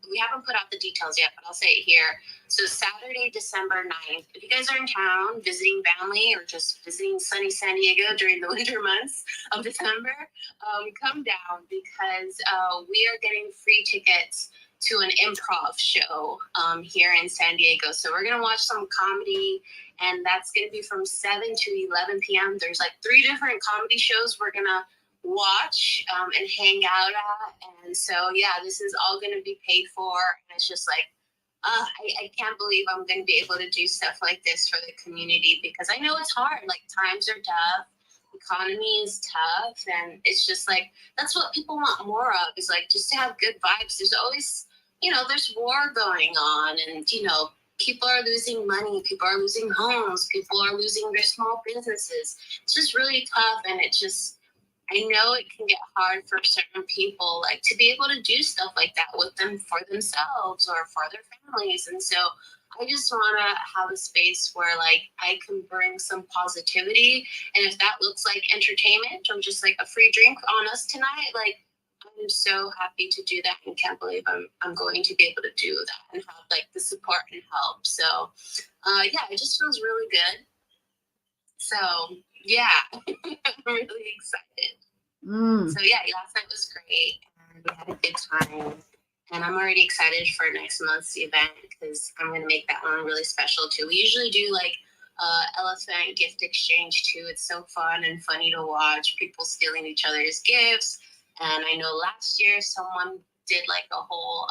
We haven't put out the details yet, but I'll say it here. So Saturday, December 9th, if you guys are in town visiting family or just visiting sunny San Diego during the winter months of December, come down because we are getting free tickets to an improv show here in San Diego. So we're going to watch some comedy, and that's going to be from 7 to 11 p.m. There's like 3 different comedy shows we're going to watch and hang out at. And so, yeah, this is all going to be paid for. And it's just like, I can't believe I'm going to be able to do stuff like this for the community because I know it's hard. Like times are tough. Economy is tough. And it's just like, that's what people want more of is like just to have good vibes. There's always, there's war going on and, people are losing money. People are losing homes. People are losing their small businesses. It's just really tough. And I know it can get hard for certain people, like to be able to do stuff like that with them for themselves or for their families. And so I just want to have a space where like I can bring some positivity. And if that looks like entertainment or just like a free drink on us tonight, like I'm so happy to do that and can't believe I'm going to be able to do that and have like the support and help. So yeah, it just feels really good. So yeah, I'm really excited. So yeah, last night was great and we had a good time. And I'm already excited for next month's event because I'm going to make that one really special too. We usually do like elephant gift exchange too. It's so fun and funny to watch people stealing each other's gifts. And I know last year someone did like a whole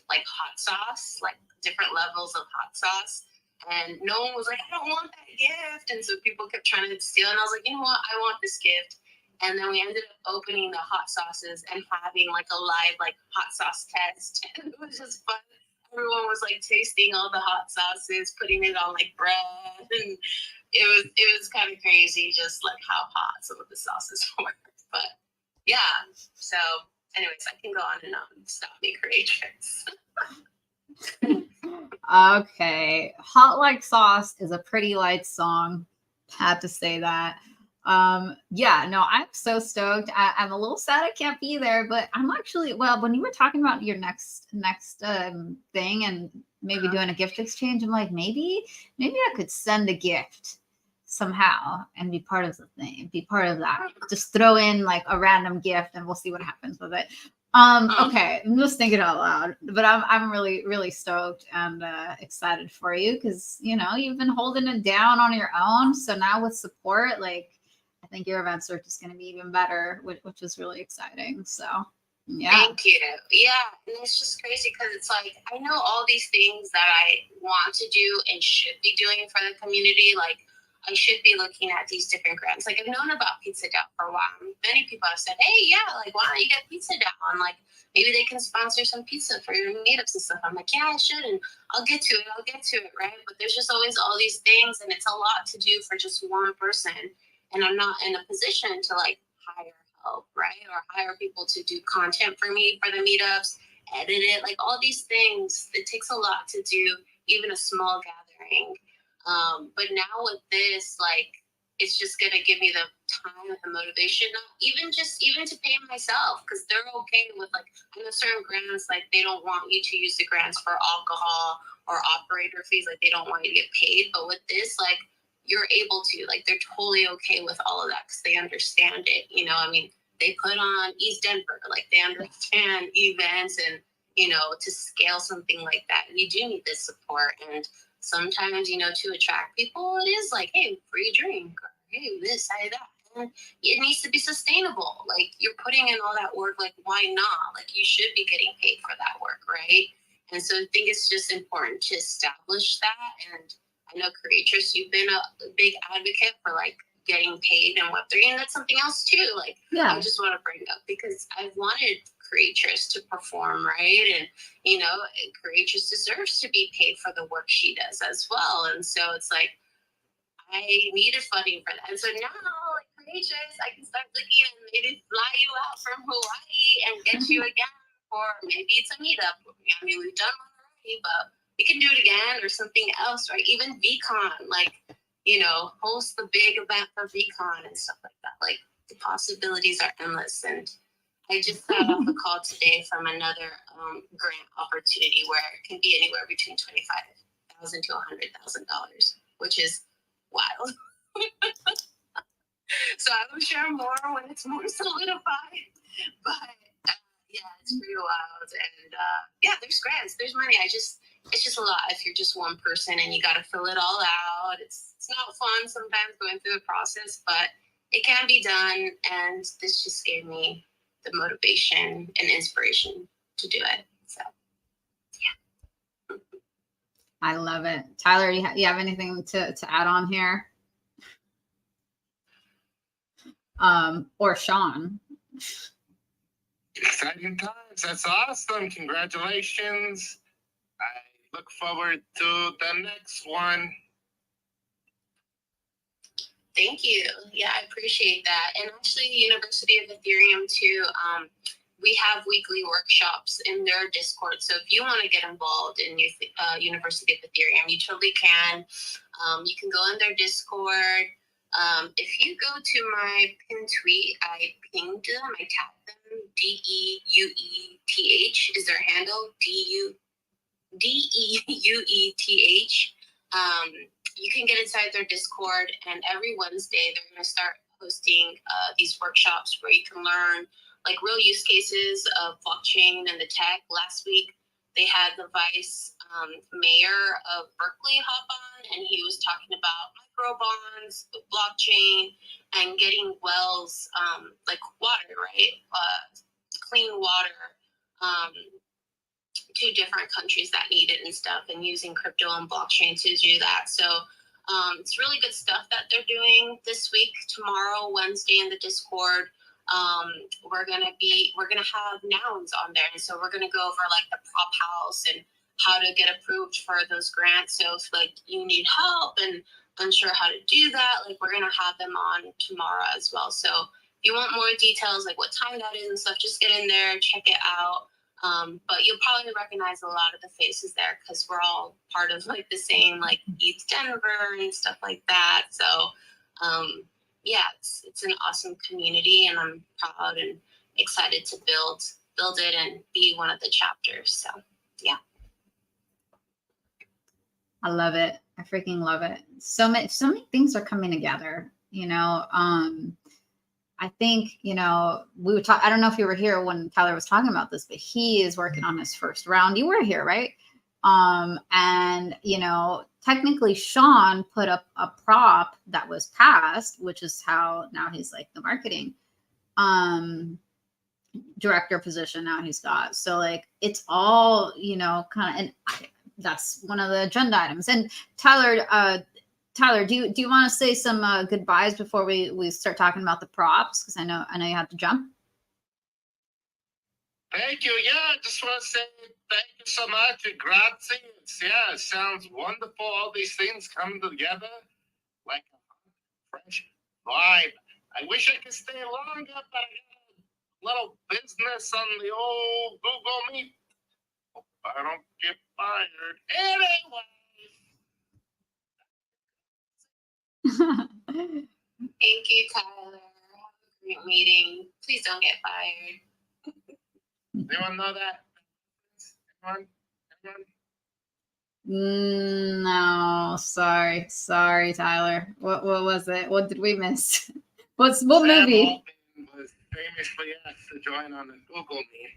like hot sauce, like different levels of hot sauce. And no one was like, I don't want that gift. And so people kept trying to steal. And I was like, you know what? I want this gift. And then we ended up opening the hot sauces and having like a live like hot sauce test. And it was just fun. Everyone was like tasting all the hot sauces, putting it on like bread. And it was kind of crazy just like how hot some of the sauces were. But yeah. So anyways, I can go on and on. Stop me, creatrix. Okay. Hot Like Sauce is a pretty light song. Had to say that. Yeah, no, I'm so stoked. I'm a little sad I can't be there, but I'm actually, well, when you were talking about your next thing and maybe doing a gift exchange, I'm like, maybe I could send a gift somehow and be part of the thing, be part of that. Just throw in like a random gift and we'll see what happens with it. Okay, I'm just thinking out loud, but I'm really, really stoked and excited for you because you've been holding it down on your own. So now with support, like I think your events are just going to be even better, which is really exciting. So yeah. Thank you. Yeah, and it's just crazy because it's like I know all these things that I want to do and should be doing for the community. Like I should be looking at these different grants. Like I've known about Pizza Down for a while. Many people have said, hey, yeah, like why don't you get Pizza Down? Like maybe they can sponsor some pizza for your meetups and stuff. I'm like, yeah, I should. And I'll get to it, right? But there's just always all these things and it's a lot to do for just one person. And I'm not in a position to like hire help, right? Or hire people to do content for me for the meetups, edit it, like all these things. It takes a lot to do even a small gathering. But now with this, like, it's just gonna give me the time and the motivation, even to pay myself, because they're okay with like I know certain grants like they don't want you to use the grants for alcohol or operator fees. Like, they don't want you to get paid. But with this, like, you're able to, like, they're totally okay with all of that because they understand it. You know, I mean, they put on East Denver, like, they understand events, and, you know, to scale something like that, you do need this support. And sometimes, you know, to attract people, it is like, hey, free drink, or hey, this, hey, that. And it needs to be sustainable. Like, you're putting in all that work, like, why not? Like, you should be getting paid for that work, right? And so I think it's just important to establish that. And I know, Creatress, you've been a big advocate for, like, getting paid in Web3, and that's something else too. Like, I just want to bring up, because I've wanted Creatress to perform, right? And, you know, Creatress deserves to be paid for the work she does as well. And so it's like, I needed funding for that. And so now, like, Creatress, I can start looking and maybe fly you out from Hawaii and get you again for maybe it's a meetup. I mean, we've done one already, but we can do it again, or something else, right? Even VCon, like, you know, host the big event for VCon and stuff like that. Like, the possibilities are endless. And I just got off a call today from another grant opportunity where it can be anywhere between $25,000 to $100,000, which is wild. So I will share more when it's more solidified. But yeah, it's pretty wild. And yeah, there's grants, there's money. It's just a lot if you're just one person and you got to fill it all out. It's not fun sometimes going through the process, but it can be done. And this just gave me the motivation and inspiration to do it. So, yeah. I love it. Tyler, you have anything to add on here? Or Sean? Exciting times. That's awesome. Congratulations. I look forward to the next one. Thank you. Yeah, I appreciate that. And actually, University of Ethereum too, we have weekly workshops in their Discord. So if you want to get involved in University of Ethereum, you totally can. You can go in their Discord. If you go to my pinned tweet, I pinged them, I tagged them. DEUETH is their handle. DEUETH. You can get inside their Discord, and every Wednesday they're going to start hosting these workshops where you can learn, like, real use cases of blockchain and the tech. Last week they had the vice mayor of Berkeley hop on, and he was talking about microbonds, blockchain, and getting wells, like water, right? Clean water to different countries that need it and stuff, and using crypto and blockchain to do that. So it's really good stuff that they're doing this week. Tomorrow, Wednesday, in the Discord, we're gonna have nouns on there, and so we're gonna go over, like, the prop house and how to get approved for those grants. So if, like, you need help and unsure how to do that, like, we're gonna have them on tomorrow as well. So if you want more details, like what time that is and stuff, just get in there, check it out. But you'll probably recognize a lot of the faces there because we're all part of, like, the same, like, East Denver and stuff like that. So yeah, it's an awesome community, and I'm proud and excited to build it and be one of the chapters. So yeah. I love it. I freaking love it. So many things are coming together, you know. I think, you know, we would talk, I don't know if you were here when Tyler was talking about this, but he is working on his first round. You were here, right? And, you know, technically Sean put up a prop that was passed, which is how now he's, like, the marketing director position now he's got. So, like, it's all, you know, kind of, and that's one of the agenda items. And Tyler, do you want to say some goodbyes before we start talking about the props? Because I know you have to jump. Thank you. Yeah, I just want to say thank you so much. Grazie. It sounds wonderful. All these things come together like a fresh vibe. I wish I could stay longer, but I got a little business on the old Google Meet. Hope I don't get fired. Anyway. Thank you, Tyler. Have a great meeting. Please don't get fired. Anyone know that? Anyone? No, sorry, Tyler. What was it? What did we miss? What Sam movie? Altman was famously asked to join on a Google Meet.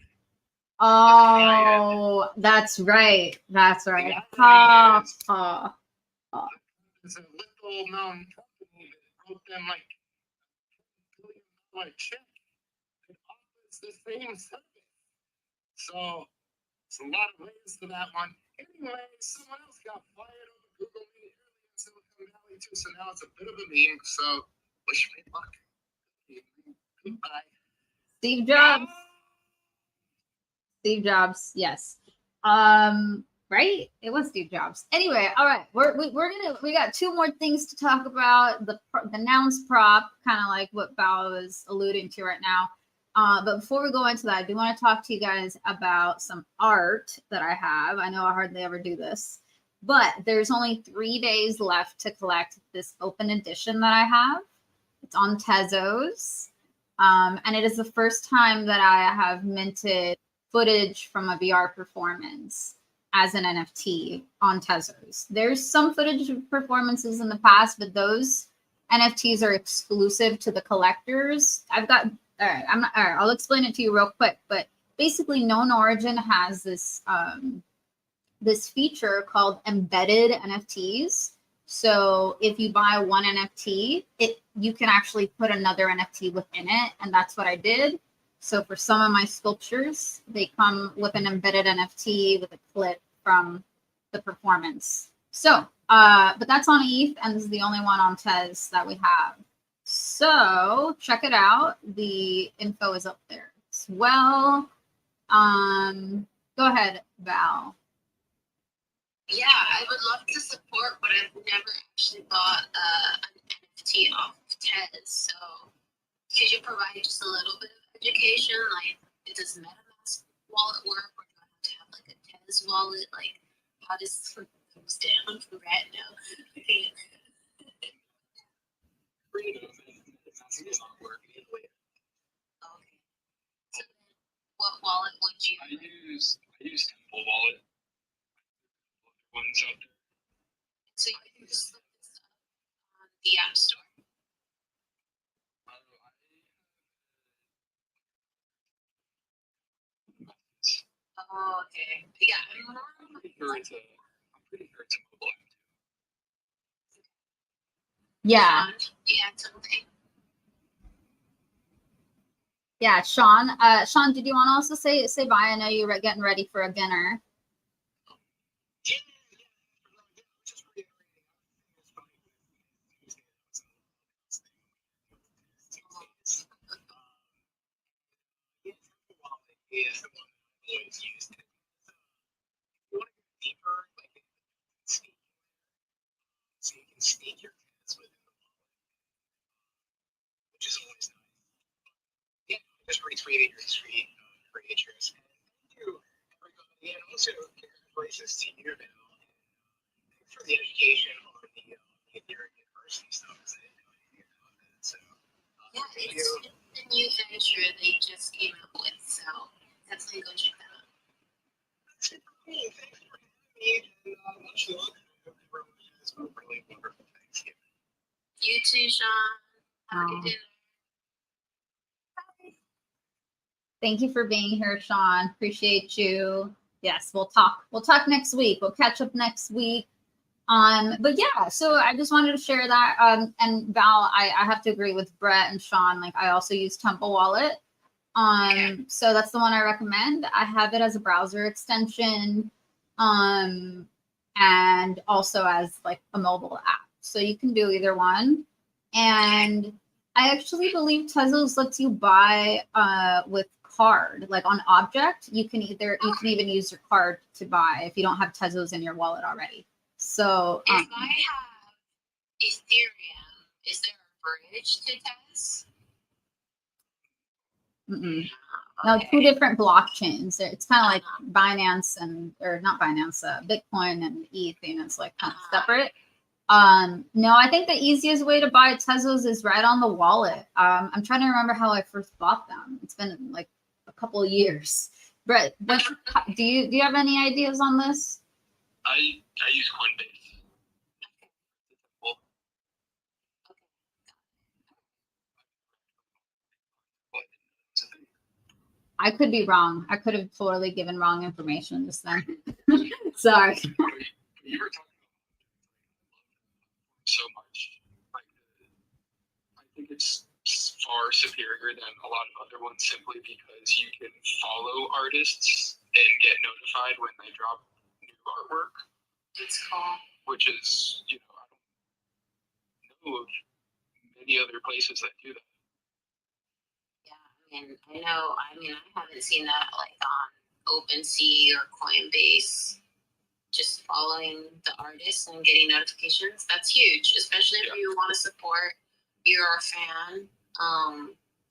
Oh, that's right. That's right. Yeah, It's a little known company that wrote them like $1 billion check that offers the same service. So it's a lot of ways to that one. Anyway, someone else got fired on the Google Meet earlier in Silicon Valley too, so now it's a bit of a meme. So wish me luck. Goodbye. Steve Jobs. Steve Jobs, yes. Right? It was Steve Jobs. Anyway, all right. We got two more things to talk about. The nouns prop, kind of like what Val was alluding to right now. But before we go into that, I do want to talk to you guys about some art that I have. I know I hardly ever do this, but there's only 3 days left to collect this open edition that I have. It's on Tezos. And it is the first time that I have minted footage from a VR performance as an NFT on Tezos. There's some footage of performances in the past, but those NFTs are exclusive to the collectors. All right, I'll explain it to you real quick, but basically Known Origin has this this feature called embedded NFTs. So if you buy one NFT, you can actually put another NFT within it, and that's what I did. So for some of my sculptures, they come with an embedded NFT with a clip from the performance. So, but that's on ETH, and this is the only one on Tez that we have. So check it out. The info is up there as well. Go ahead, Val. Yeah, I would love to support, but I've never actually bought an NFT off of Tez. So could you provide just a little bit of education? Like, does MetaMask wallet work, or do I have to have like a Tez wallet? Like, how does this goes down for right now? Okay. So what wallet would you? I use Temple Wallet. Ones out there. So you can just look this up on the App Store. Oh, okay. Yeah, I'm pretty sure it's a mobile app. Yeah. Yeah, something. Yeah, Sean. Sean, did you want to also say bye? I know you were getting ready for a dinner. Is the one that always used. You want to go deeper, like so you can sneak your kids within the wallet, which is always nice. Yeah, just retweeted your tweet, creators. And thank you, everybody, and also congratulations to you, Val. Thanks for the education on the Ethereum University stuff. Because I didn't know anything about that. So, yeah, it's the new venture they just came out with, so definitely go check that out. That's it for me. Thanks for having me, and much luck. Everyone has a really wonderful Thanksgiving. You too, Sean. Have a good dinner. Thank you for being here, Sean. Appreciate you. Yes, we'll talk next week. We'll catch up next week. But yeah, so I just wanted to share that. And Val, I have to agree with Brett and Sean. Like, I also use Temple Wallet. So that's the one I recommend. I have it as a browser extension, and also as like a mobile app. So you can do either one. And I actually believe Tezos lets you buy with card, like on object. You can even use your card to buy if you don't have Tezos in your wallet already. So if I have Ethereum, is there a bridge to Tez? No, two different blockchains. It's kind of like Binance or not Binance, Bitcoin and ETH, and it's like kind of separate. No, I think the easiest way to buy Tezos is right on the wallet. I'm trying to remember how I first bought them. It's been like a couple of years. Brett, do you have any ideas on this? I use Coinbase. Well, I could be wrong. I could have totally given wrong information just then. Sorry. you were talking so much. Like, I think it's far superior than a lot of other ones simply because you can follow artists and get notified when they drop new artwork. It's cool. Which is, I don't know of many other places that do that. Yeah, I haven't seen that like on OpenSea or Coinbase. Just following the artists and getting notifications, that's huge, especially if you want to support, you're a fan.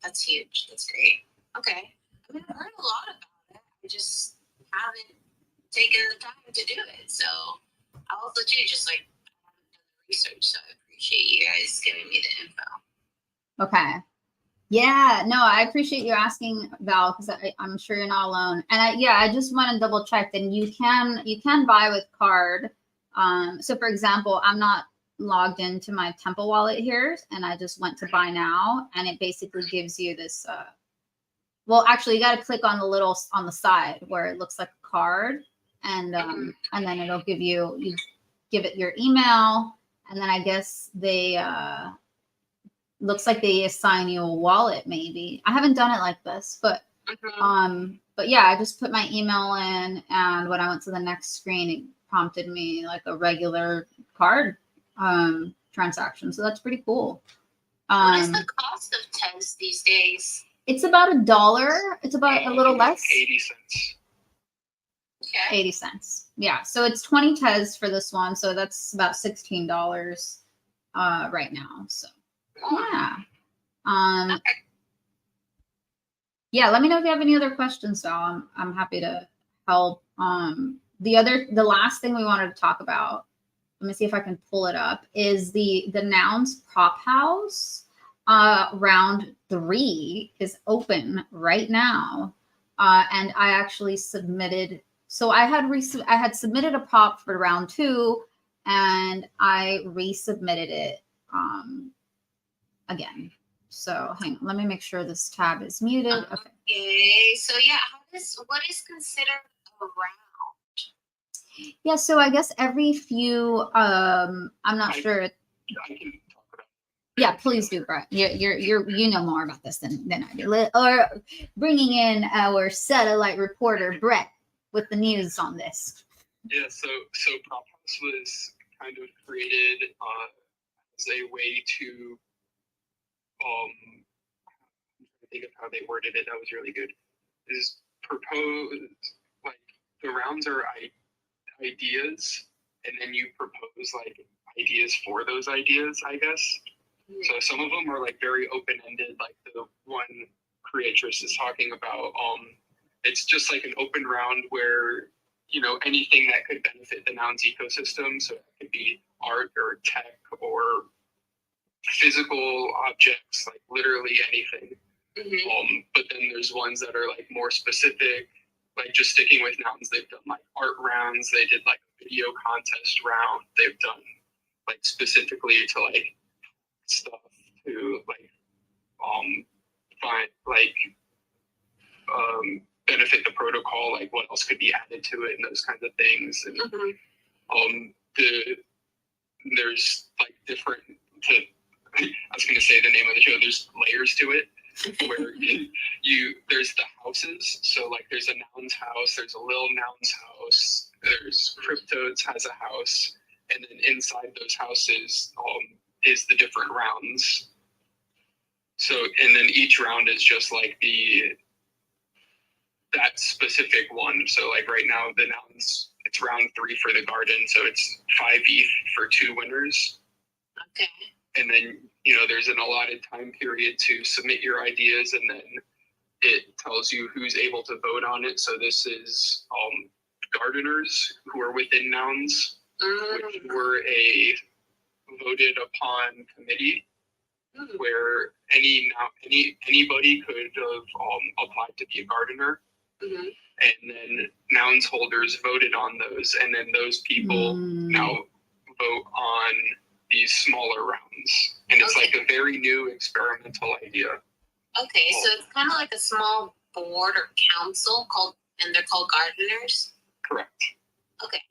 That's huge. That's great. Okay. I mean, I've heard a lot about it. I just haven't taken the time to do it. So I also too just like I haven't done the research. So I appreciate you guys giving me the info. Okay. Yeah, no, I appreciate you asking, Val, because I'm sure you're not alone. And I just want to double check that you can buy with card. So for example, I'm not logged into my Temple wallet here, and I just went to buy now, and it basically gives you this. Well, actually, you got to click on the little on the side where it looks like a card, and then it'll give you give it your email, and then I guess they. Looks like they assign you a wallet, maybe. I haven't done it like this, but yeah, I just put my email in, and when I went to the next screen, it prompted me like a regular card transaction. So that's pretty cool. What is the cost of TES these days? It's about $1. It's about a little less. 80 cents. Okay. 80 cents. Yeah. So it's 20 TES for this one. So that's about $16 right now. So yeah. Okay. Yeah, let me know if you have any other questions, Val. I'm happy to help. The last thing we wanted to talk about, let me see if I can pull it up, is the Nouns Prop House. Round 3 is open right now. And I actually submitted, so I had submitted a prop for round 2, and I resubmitted it again. So hang on, let me make sure this tab is muted. Okay. So yeah, what is considered a round? Yeah, so I guess every few I'm not sure. I can talk about it. Yeah, please do, Brett. You know more about this than I do. Or bringing in our satellite reporter Brett with the news on this. Yeah, so Prop House was kind of created as a way to I'm trying to think of how they worded it. That was really good. Is propose like the rounds are ideas, and then you propose like ideas for those ideas, I guess. So some of them are like very open-ended, like the one creatress is talking about. It's just like an open round where anything that could benefit the Nouns ecosystem. So it could be art or tech or physical objects, like literally anything. But then there's ones that are like more specific, like just sticking with nouns. They've done like art rounds. They did like a video contest round. They've done like specifically to like stuff to like find like benefit the protocol, like what else could be added to it and those kinds of things. And there's like different I was going to say the name of the show. There's layers to it where there's the houses. So like there's a Nouns house, there's a Lil Nouns house, there's Cryptodes has a house, and then inside those houses is the different rounds. So and then each round is just like that specific one. So like right now the Nouns, it's round 3 for the garden, so it's 5 ETH for 2 winners. Okay. And then, there's an allotted time period to submit your ideas, and then it tells you who's able to vote on it. So this is gardeners who are within Nouns, which were a voted upon committee where anybody could have applied to be a gardener. Mhm. and then nouns holders voted on those, and then those people now vote on these smaller rounds. And it's like a very new experimental idea. Okay, so it's kind of like a small board or council and they're called gardeners. Correct. Okay.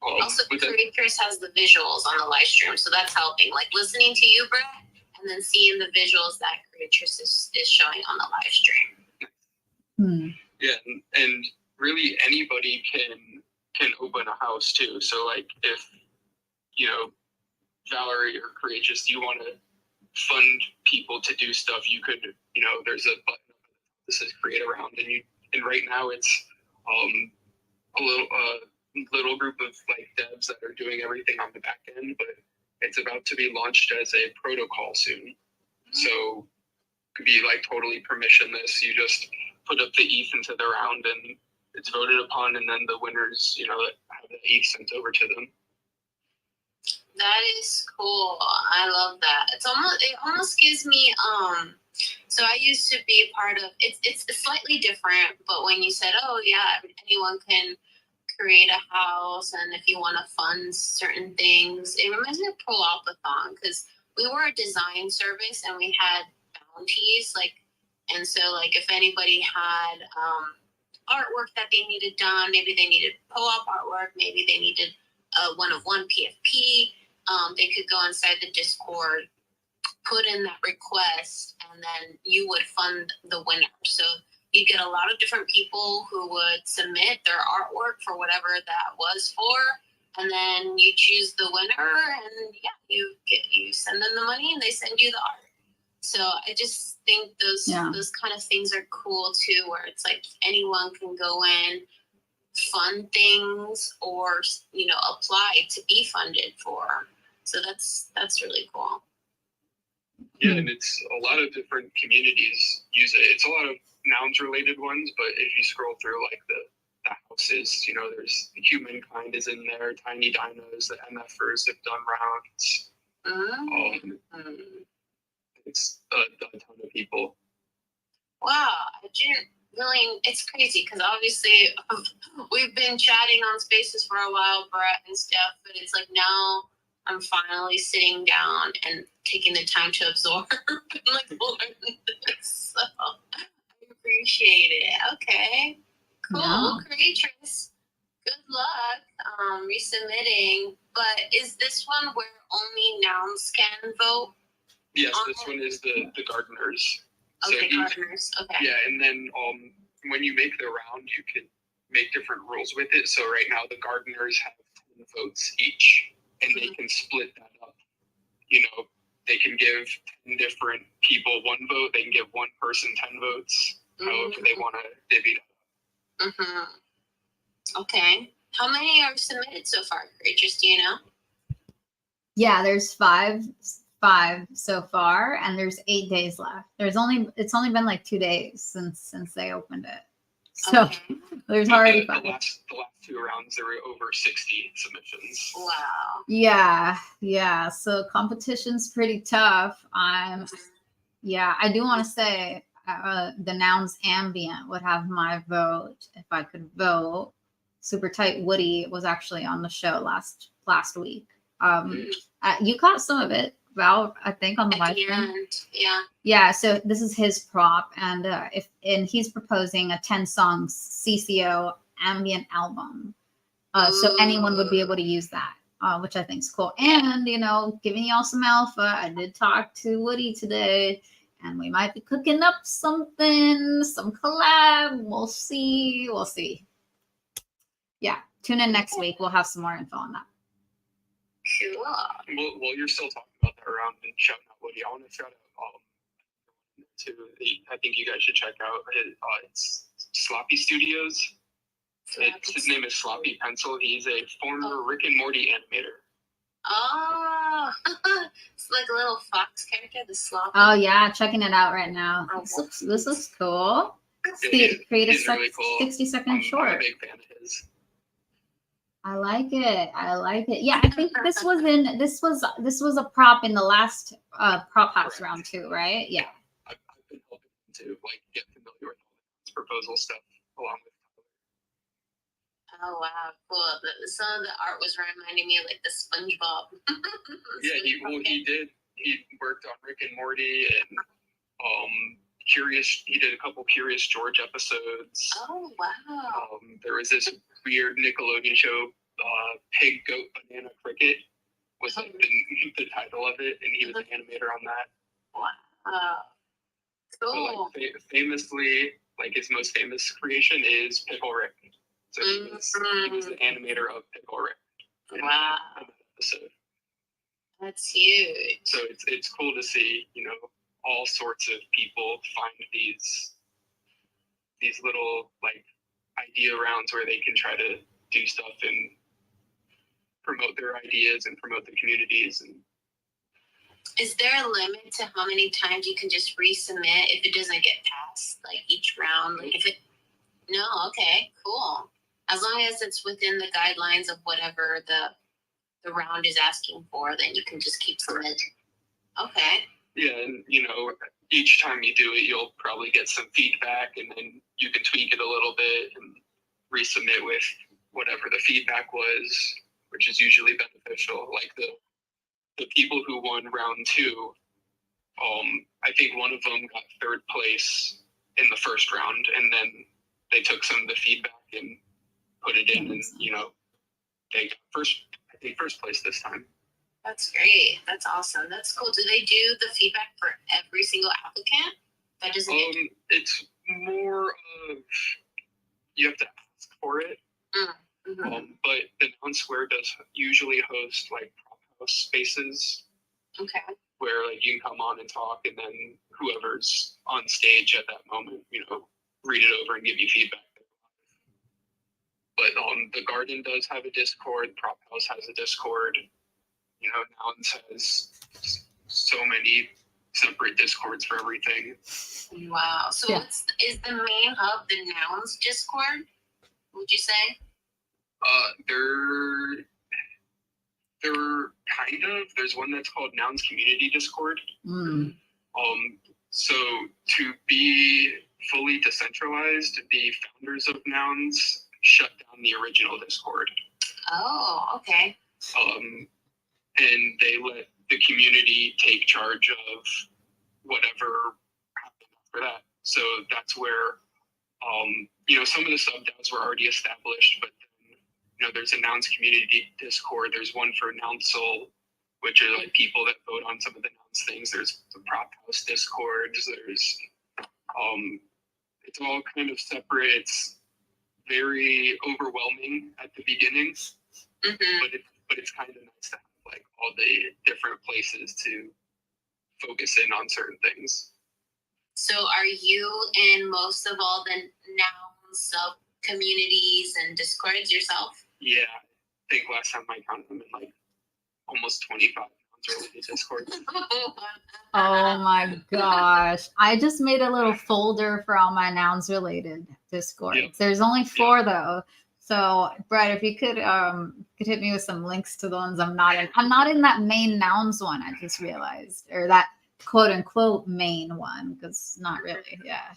Well, Also, Creators has the visuals on the live stream, so that's helping. Like listening to you, Brett, and then seeing the visuals that Creators is showing on the live stream. Yeah, and really anybody can open a house too. So like if Valerie or Courageous, you want to fund people to do stuff, you could, there's a button that says create a round, and right now it's a little group of like devs that are doing everything on the back end, but it's about to be launched as a protocol soon. So it could be like totally permissionless. You just put up the ETH into the round and it's voted upon, and then the winners, have the ETH sent over to them. That is cool. I love that. It almost gives me so I used to be a part of it's slightly different, but when you said, oh yeah, anyone can create a house, and if you want to fund certain things, it reminds me of Pro-Op-a-thon, because we were a design service and we had bounties, and so if anybody had artwork that they needed done, maybe they needed co-op artwork, maybe they needed a one-of-one PFP, they could go inside the Discord, put in that request, and then you would fund the winner. So you get a lot of different people who would submit their artwork for whatever that was for, and then you choose the winner, and you send them the money, and they send you the art. So I just think those kind of things are cool too, where it's like anyone can go in, fund things, or apply to be funded for. So that's really cool. Yeah, and it's a lot of different communities use it. It's a lot of nouns related ones, but if you scroll through the houses, there's Humankind is in there, Tiny Dinos, the MFers have done rounds. It's a ton of people. Wow, I didn't really. It's crazy because obviously we've been chatting on Spaces for a while, Brett and Steph, but it's like now I'm finally sitting down and taking the time to absorb and learn this. So I appreciate it. Okay, cool. Yeah. Creatress, good luck resubmitting. But is this one where only nouns can vote? Yes, this one is the gardeners. Okay, gardeners. Okay. Yeah, and then when you make the round, you can make different rules with it. So right now the gardeners have 10 votes each, and they can split that up. They can give 10 different people 1 vote. They can give one person 10 votes. However they want to divvy it up. Okay. How many are submitted so far, Rachel? Do you know? Yeah, there's five so far, and there's 8 days left. It's only been like 2 days since they opened it, so there's already 5. The last 2 rounds there were over 60 submissions. Wow. Yeah. So competition's pretty tough. I do want to say the nouns ambient would have my vote if I could vote. Super Tight Woody was actually on the show last week. You caught some of it, Val, I think, on the live stream. Yeah. So this is his prop, and he's proposing a 10-song CCO ambient album. So anyone would be able to use that, which I think is cool. And giving y'all some alpha, I did talk to Woody today, and we might be cooking up some collab. We'll see. Yeah, tune in next week. We'll have some more info on that. Cool. Well, you're still talking about that round and shouting out Woody. I want to shout out I think you guys should check out. It's Sloppy Studios. His name is Sloppy Pencil. He's a former Rick and Morty animator. Oh, it's like a little fox character, the Sloppy. Oh yeah, checking it out right now. This looks cool. Create a really cool. 60-second short. I'm a big fan of his. I like it. Yeah, I think this was a prop in the last prop house round too, right? Yeah. I've been helping to get familiar with all proposal stuff along with. Oh wow, cool. Some of the art was reminding me of like the SpongeBob. Yeah, he did. He worked on Rick and Morty and Curious. He did a couple Curious George episodes. Oh wow. There was this weird Nickelodeon show, Pig, Goat, Banana, Cricket was like the title of it, and he was an animator on that. Wow. Cool. But, like, famously, like his most famous creation is Pickle Rick. So he was the animator of Pickle Rick. Wow. In that episode. That's huge. So it's cool to see, all sorts of people find these little like idea rounds where they can try to do stuff and promote their ideas and promote the communities. And is there a limit to how many times you can just resubmit if it doesn't get passed, like each round? Like if it, no, okay, cool. As long as it's within the guidelines of whatever the round is asking for, then you can just keep submitting. Okay. Yeah, and each time you do it, you'll probably get some feedback, and then you can tweak it a little bit and resubmit with whatever the feedback was, which is usually beneficial. Like the people who won round 2, I think one of them got 3rd place in the first round, and then they took some of the feedback and put it in, and they got first place this time. That's great. That's awesome. That's cool. Do they do the feedback for every single applicant? That doesn't. It's more of you have to ask for it. Mm-hmm. But the Noun Square does usually host like prop house spaces. Okay. Where like you can come on and talk, and then whoever's on stage at that moment, read it over and give you feedback. But the Garden does have a Discord. Prop House has a Discord. Nouns has so many separate Discords for everything. Wow. So is the main hub the Nouns Discord? Would you say? They're kind of. There's one that's called Nouns Community Discord. So to be fully decentralized, the founders of Nouns shut down the original Discord. Oh, okay. And they let the community take charge of whatever happened after that. So that's where, some of the sub-DAOs were already established, but then, there's a Nouns community Discord. There's one for Nounsel, which are like people that vote on some of the Nouns things. There's the Prop House Discords. There's, it's all kind of separate. It's very overwhelming at the beginning, but it's kind of nice to have like all the different places to focus in on certain things. So are you in most of all the Noun sub communities and Discords yourself? Yeah, I think last time I counted them in like almost 25 Nouns related Discords. Oh my gosh. I just made a little folder for all my Nouns related Discords. Yep. There's only 4 though. So Brett, if you could hit me with some links to the ones I'm not in. I'm not in that main Nouns one, I just realized. Or that quote unquote main one, because not really, yeah.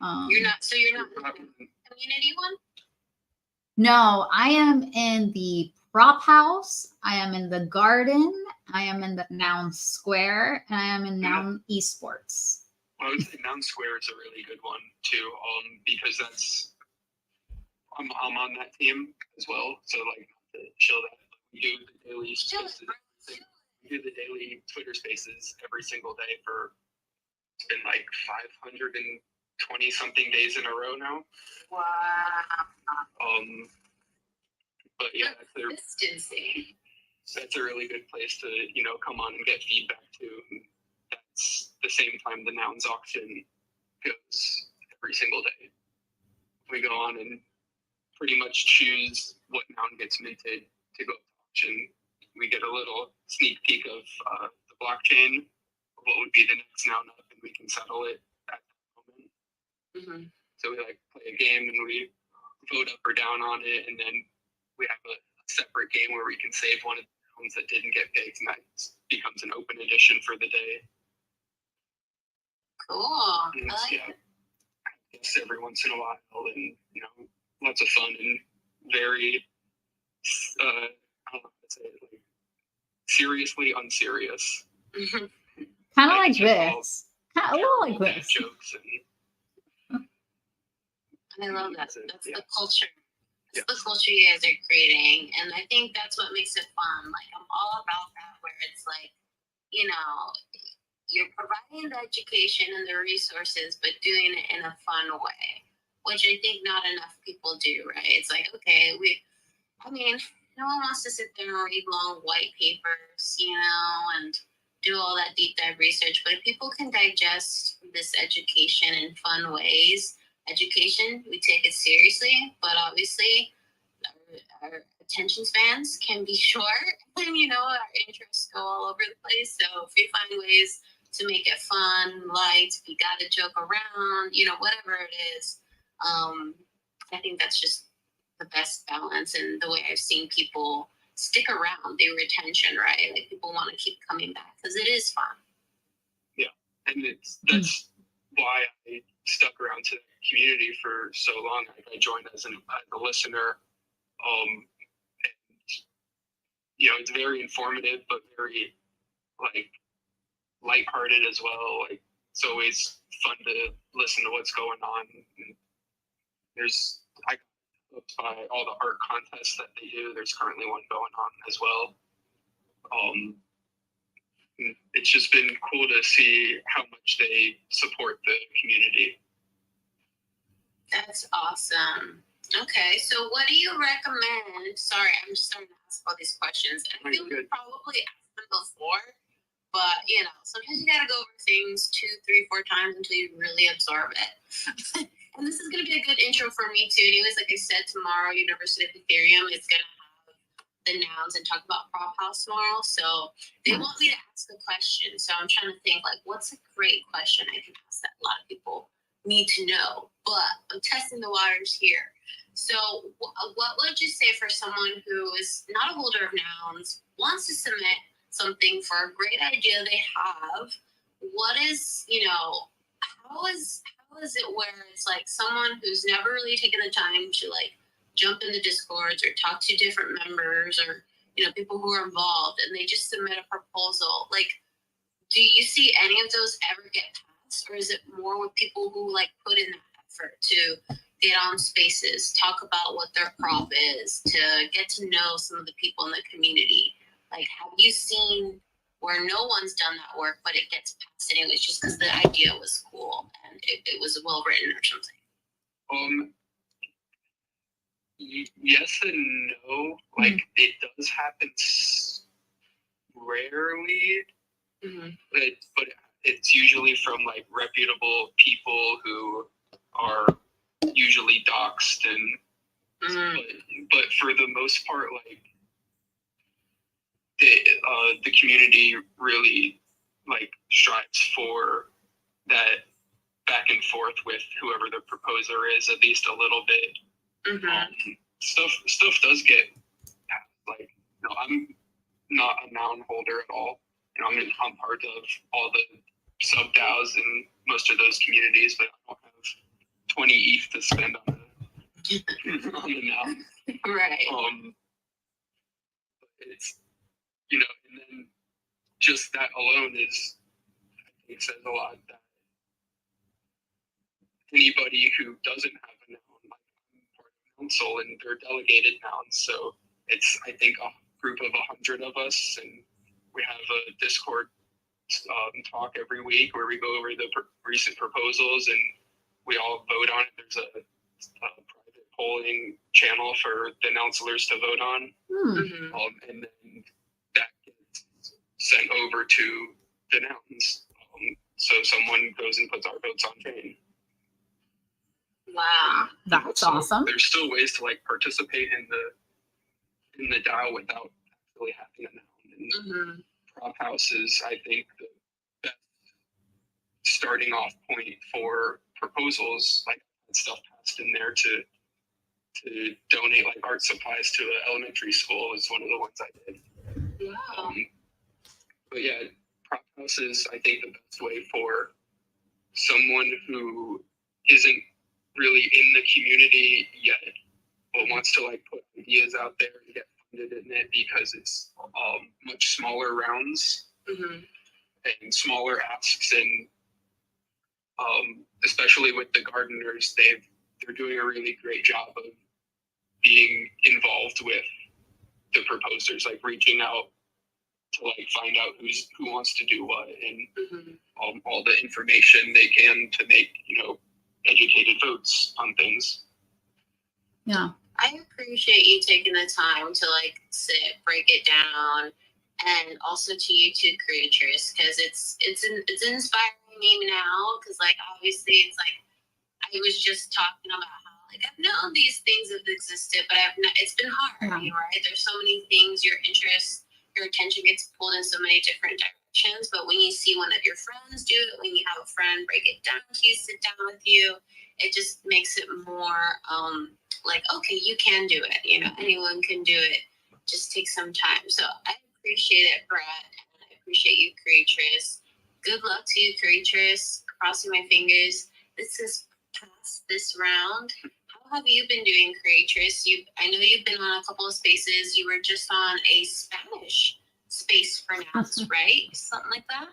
You're not in the community one? No, I am in the Prop House, I am in the Garden, I am in the Noun Square, and I am in Noun Esports. Well, I would say Noun Square is a really good one too, because I'm on that team as well. So like to show that we do the daily spaces. We do the daily Twitter spaces every single day for it's been like 520 something days in a row now. Wow. But yeah, that's a really good place to come on and get feedback too. And that's the same time the Nouns auction goes every single day. We go on and pretty much choose what noun gets minted to go to auction. We get a little sneak peek of the blockchain, what would be the next noun up, and we can settle it at that moment. Mm-hmm. So we like play a game and we vote up or down on it, and then we have a separate game where we can save one of the nouns that didn't get picked, and that becomes an open edition for the day. Cool. And guests every once in a while, and lots of fun and very I don't know how to say it, like seriously unserious. Kind of like this. A little like dad this. jokes and I love that. That's the culture. That's Yeah. the culture you guys are creating. And I think that's what makes it fun. Like, I'm all about that, where it's like, you're providing the education and the resources, but doing it in a fun way, which I think not enough people do, right? It's like, okay, no one wants to sit there and read long white papers, and do all that deep dive research. But if people can digest this education in fun ways, education, we take it seriously, but obviously our attention spans can be short, and our interests go all over the place. So if you find ways to make it fun, light, if you got to joke around, whatever it is, I think that's just the best balance, and the way I've seen people stick around, the retention, right? Like, people want to keep coming back because it is fun. Yeah, and that's why I stuck around to the community for so long. I joined as a listener, and it's very informative, but very like lighthearted as well. Like, it's always fun to listen to what's going on. And I got hooked by all the art contests that they do. There's currently one going on as well. It's just been cool to see how much they support the community. That's awesome. Okay, so what do you recommend? Sorry, I'm just starting to ask all these questions. I feel we probably asked them before, but sometimes you gotta go over things 2, 3, 4 times until you really absorb it. And this is gonna be a good intro for me too. Anyways, like I said, tomorrow, University of Ethereum is gonna have the nouns and talk about prop house tomorrow. So they want me to ask a question. So I'm trying to think, like, what's a great question I can ask that a lot of people need to know, but I'm testing the waters here. So what would you say for someone who is not a holder of nouns, wants to submit something for a great idea they have? What is, how is it where it's like someone who's never really taken the time to like jump in the Discords or talk to different members or, people who are involved, and they just submit a proposal? Like, do you see any of those ever get passed, or is it more with people who like put in that effort to get on spaces, talk about what their prop is, to get to know some of the people in the community? Like, have you seen where no one's done that work, but it gets passed anyways just because the idea was cool and it was well written or something? Yes and no. Like, it does happen rarely, but it's usually from like reputable people who are usually doxxed, and but for the most part, like the community really like strives for that back and forth with whoever the proposer is, at least a little bit. Stuff does get like, I'm not a noun holder at all. I'm part of all the sub DAOs in most of those communities, but I don't have 20 ETH to spend on the noun. Right. It's and then just that alone is, I think, says a lot that anybody who doesn't have a noun, like, I'm part of council and they're delegated nouns, so it's, I think, a group of 100 of us, and we have a Discord talk every week where we go over the recent proposals and we all vote on it. There's a private polling channel for the councilors to vote on, and then that gets sent over to the nouns. So someone goes and puts our votes on chain. Wow, that's awesome. There's still ways to like participate in the DAO without actually having a noun. And prop house is, I think, the best starting off point for proposals, like stuff passed in there to donate like art supplies to an elementary school is one of the ones I did. Wow. But yeah, prop house is, I think, the best way for someone who isn't really in the community yet, but wants to like put ideas out there and get funded in it because it's much smaller rounds and smaller asks, and especially with the gardeners, they're doing a really great job of being involved with the proposers, like reaching out to like find out who wants to do what, and all the information they can to make, you know, educated votes on things. Yeah. I appreciate you taking the time to like sit, break it down, and also to you too, creators, because it's inspiring me now. Because like obviously it's like I was just talking about how like I've known these things have existed, but it's been hard, you know, right? There's so many things, your interest, your attention gets pulled in so many different directions. But when you see one of your friends do it, when you have a friend break it down to you, sit down with you, it just makes it more like, okay, you can do it. You know, anyone can do it. Just take some time. So I appreciate it, Brett, and I appreciate you, Creatress. Good luck to you, Creatress. Crossing my fingers. This is past this round. How have you been doing, Creatress? I know you've been on a couple of spaces. You were just on a Spanish space for nouns, right? Something like that?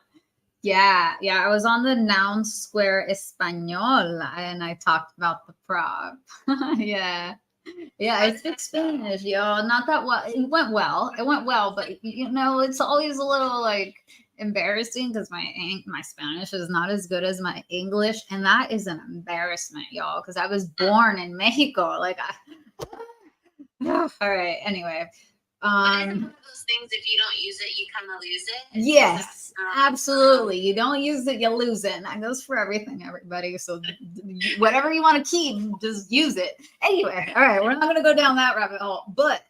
Yeah, I was on the Noun Square Español, and I talked about the prop. Yeah, I speak Spanish, y'all. Not that well. It went well, but you know, it's always a little like embarrassing because my Spanish is not as good as my English, and that is an embarrassment, y'all. Because I was born in Mexico. Like, all right. Anyway. But it's one of those things, if you don't use it, you kind of lose it. Yes, absolutely. You don't use it, you lose it. And that goes for everything, everybody. So whatever you want to keep, just use it. Anyway, all right, we're not going to go down that rabbit hole. But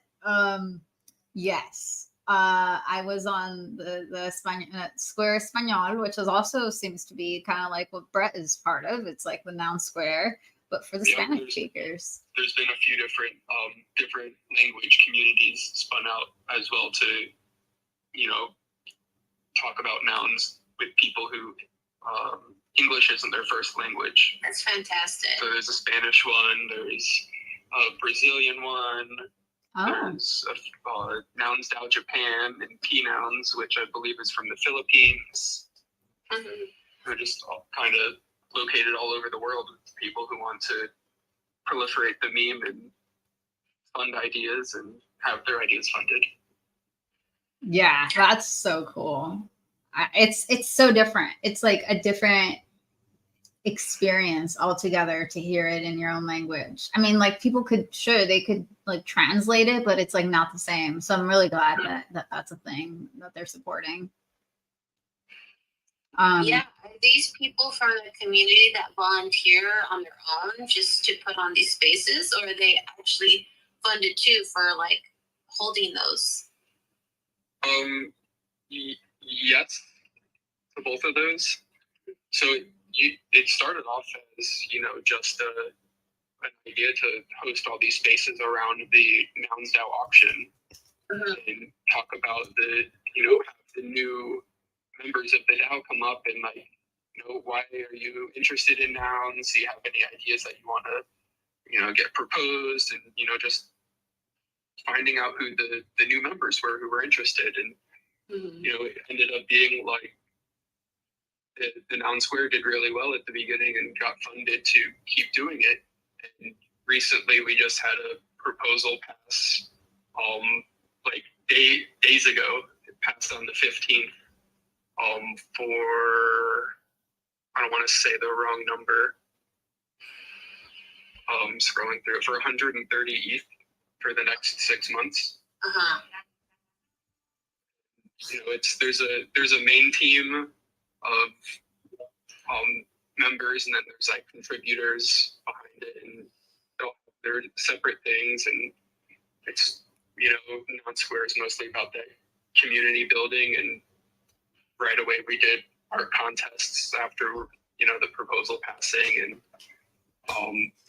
yes, I was on the Square Español, which is also seems to be kind of like what Brett is part of. It's like the Noun Square, but for the Spanish speakers. There's been a few different language communities spun out as well to, you know, talk about nouns with people who English isn't their first language. That's fantastic. So there's a Spanish one, there's a Brazilian one, there's Nouns Dow Japan, and P Nouns, which I believe is from the Philippines. They're just all kind of located all over the world with people who want to proliferate the meme and fund ideas and have their ideas funded. Yeah, that's so cool. It's so different. It's like a different experience altogether to hear it in your own language. I mean, like people could like translate it, but it's like not the same. So I'm really glad that that's a thing that they're supporting. Yeah, are these people from the community that volunteer on their own just to put on these spaces, or are they actually funded too for like holding those? Yes, for both of those. So it started off as, you know, just an idea to host all these spaces around the Nouns DAO auction and talk about have the new members of the DAO come up and like, you know, why are you interested in nouns? Do you have any ideas that you want to, you know, get proposed, and, you know, just finding out who the new members were who were interested. And, you know, it ended up being like the Noun Square did really well at the beginning and got funded to keep doing it. And recently we just had a proposal pass like days ago. It passed on the 15th for, I don't want to say the wrong number, scrolling through it, for 130 ETH for the next 6 months. You know, there's a main team of members, and then there's like contributors behind it, and they're separate things. And it's, you know, Noun Square is mostly about that community building. And right away we did art contests after, you know, the proposal passing, and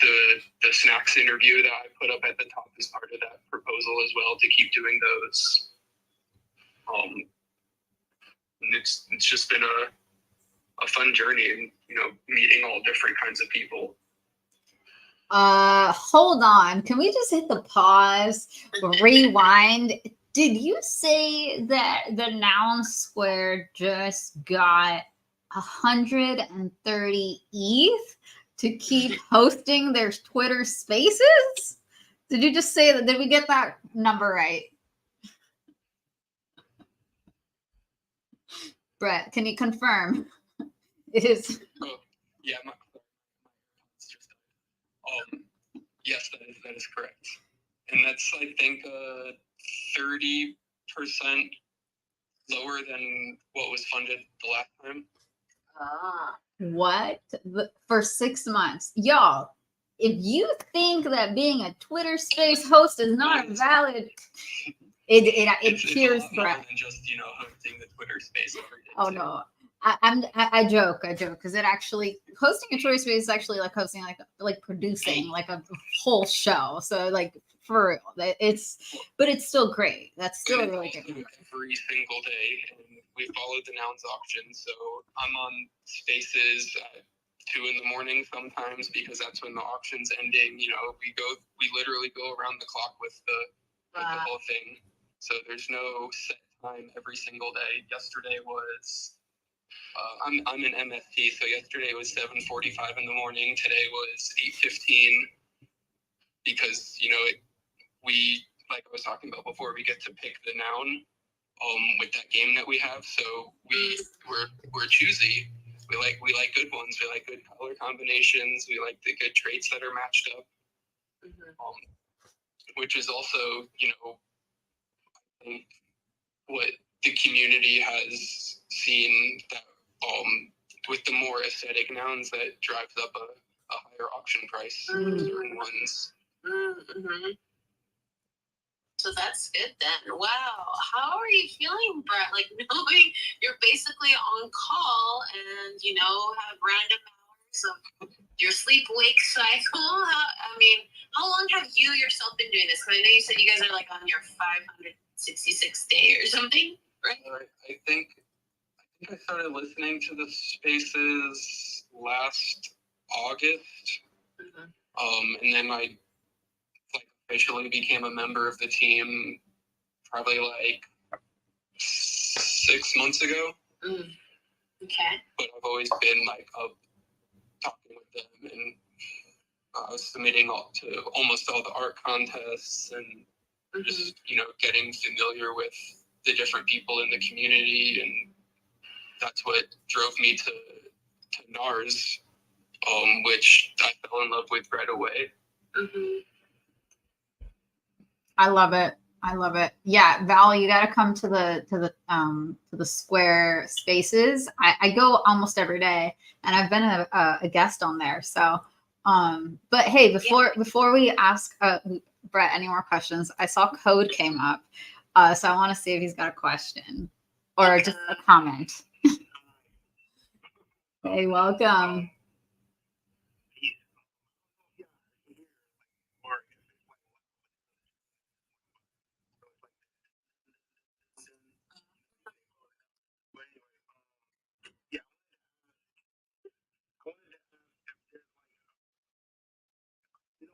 the snacks interview that I put up at the top is part of that proposal as well, to keep doing those. And it's just been a fun journey, and, you know, meeting all different kinds of people. Hold on. Can we just hit the pause, rewind? Did you say that the Noun Square just got 130 ETH to keep hosting their Twitter Spaces? Did you just say that? Did we get that number right? Brett, can you confirm? It is. Oh, yeah, it's just yes, that is correct, and that's I think 30% lower than what was funded the last time. What? For 6 months? Y'all, if you think that being a Twitter Space host is not a valid, it appears it's a lot more than just hosting the Twitter Space every day. Oh no. I joke because it actually hosting a Twitter Space is actually like hosting like producing like a whole show. So like for real, but it's still great. That's still and really it's good. every single day, and we follow the Nouns auction. So I'm on Spaces at 2 a.m. sometimes because that's when the auction's ending. We literally go around the clock with the whole thing. So there's no set time every single day. Yesterday was. I'm an MSP, so yesterday was 7:45 in the morning. Today was 8:15 because we, like I was talking about before, we get to pick the noun with that game that we have. So we're choosy. We like good ones. We like good color combinations. We like the good traits that are matched up. Which is also what the community has seen that with the more aesthetic nouns that drives up a higher auction price for certain ones. Mm-hmm. So that's good then. Wow. How are you feeling, Brett? Like knowing you're basically on call and have random hours of your sleep-wake cycle. How long have you yourself been doing this? Because I know you said you guys are like on your 566th day or something, right? I think I started listening to the Spaces last August, and then I officially became a member of the team probably like 6 months ago. Okay. But I've always been like talking with them and submitting to almost all the art contests and just getting familiar with the different people in the community, and that's what drove me to NARS, which I fell in love with right away. I love it. Yeah, Val, you got to come to the Square Spaces. I go almost every day, and I've been a guest on there. So, but hey, before we ask Brett any more questions, I saw Code came up, so I want to see if he's got a question or just a comment. Hey, welcome.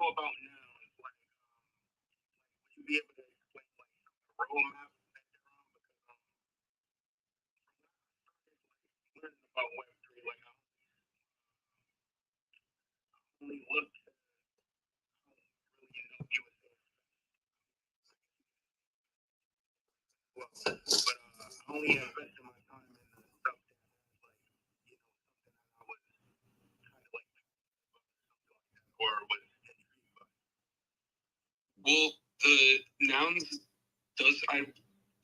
About nouns, would you be able to explain a roadmap learning about Web3? Only looked at you but I only invested my time in the stuff that I was kind of or was intrigued by. Well, the nouns I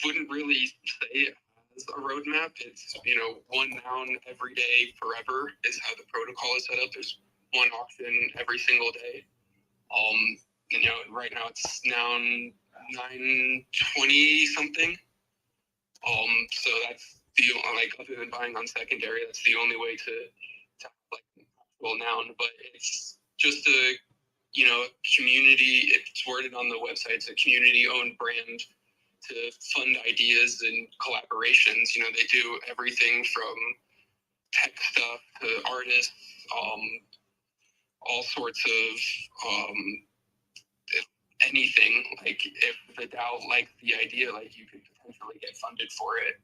wouldn't really say it has a roadmap. It's one noun every day forever is how the protocol is set up. There's one auction every single day. Right now it's noun 920 something. So that's other than buying on secondary, that's the only way to noun. But it's just a community. It's worded on the website. It's a community-owned brand to fund ideas and collaborations. They do everything from tech stuff to artists, all sorts of anything. Like if the DAO liked the idea, like you could potentially get funded for it.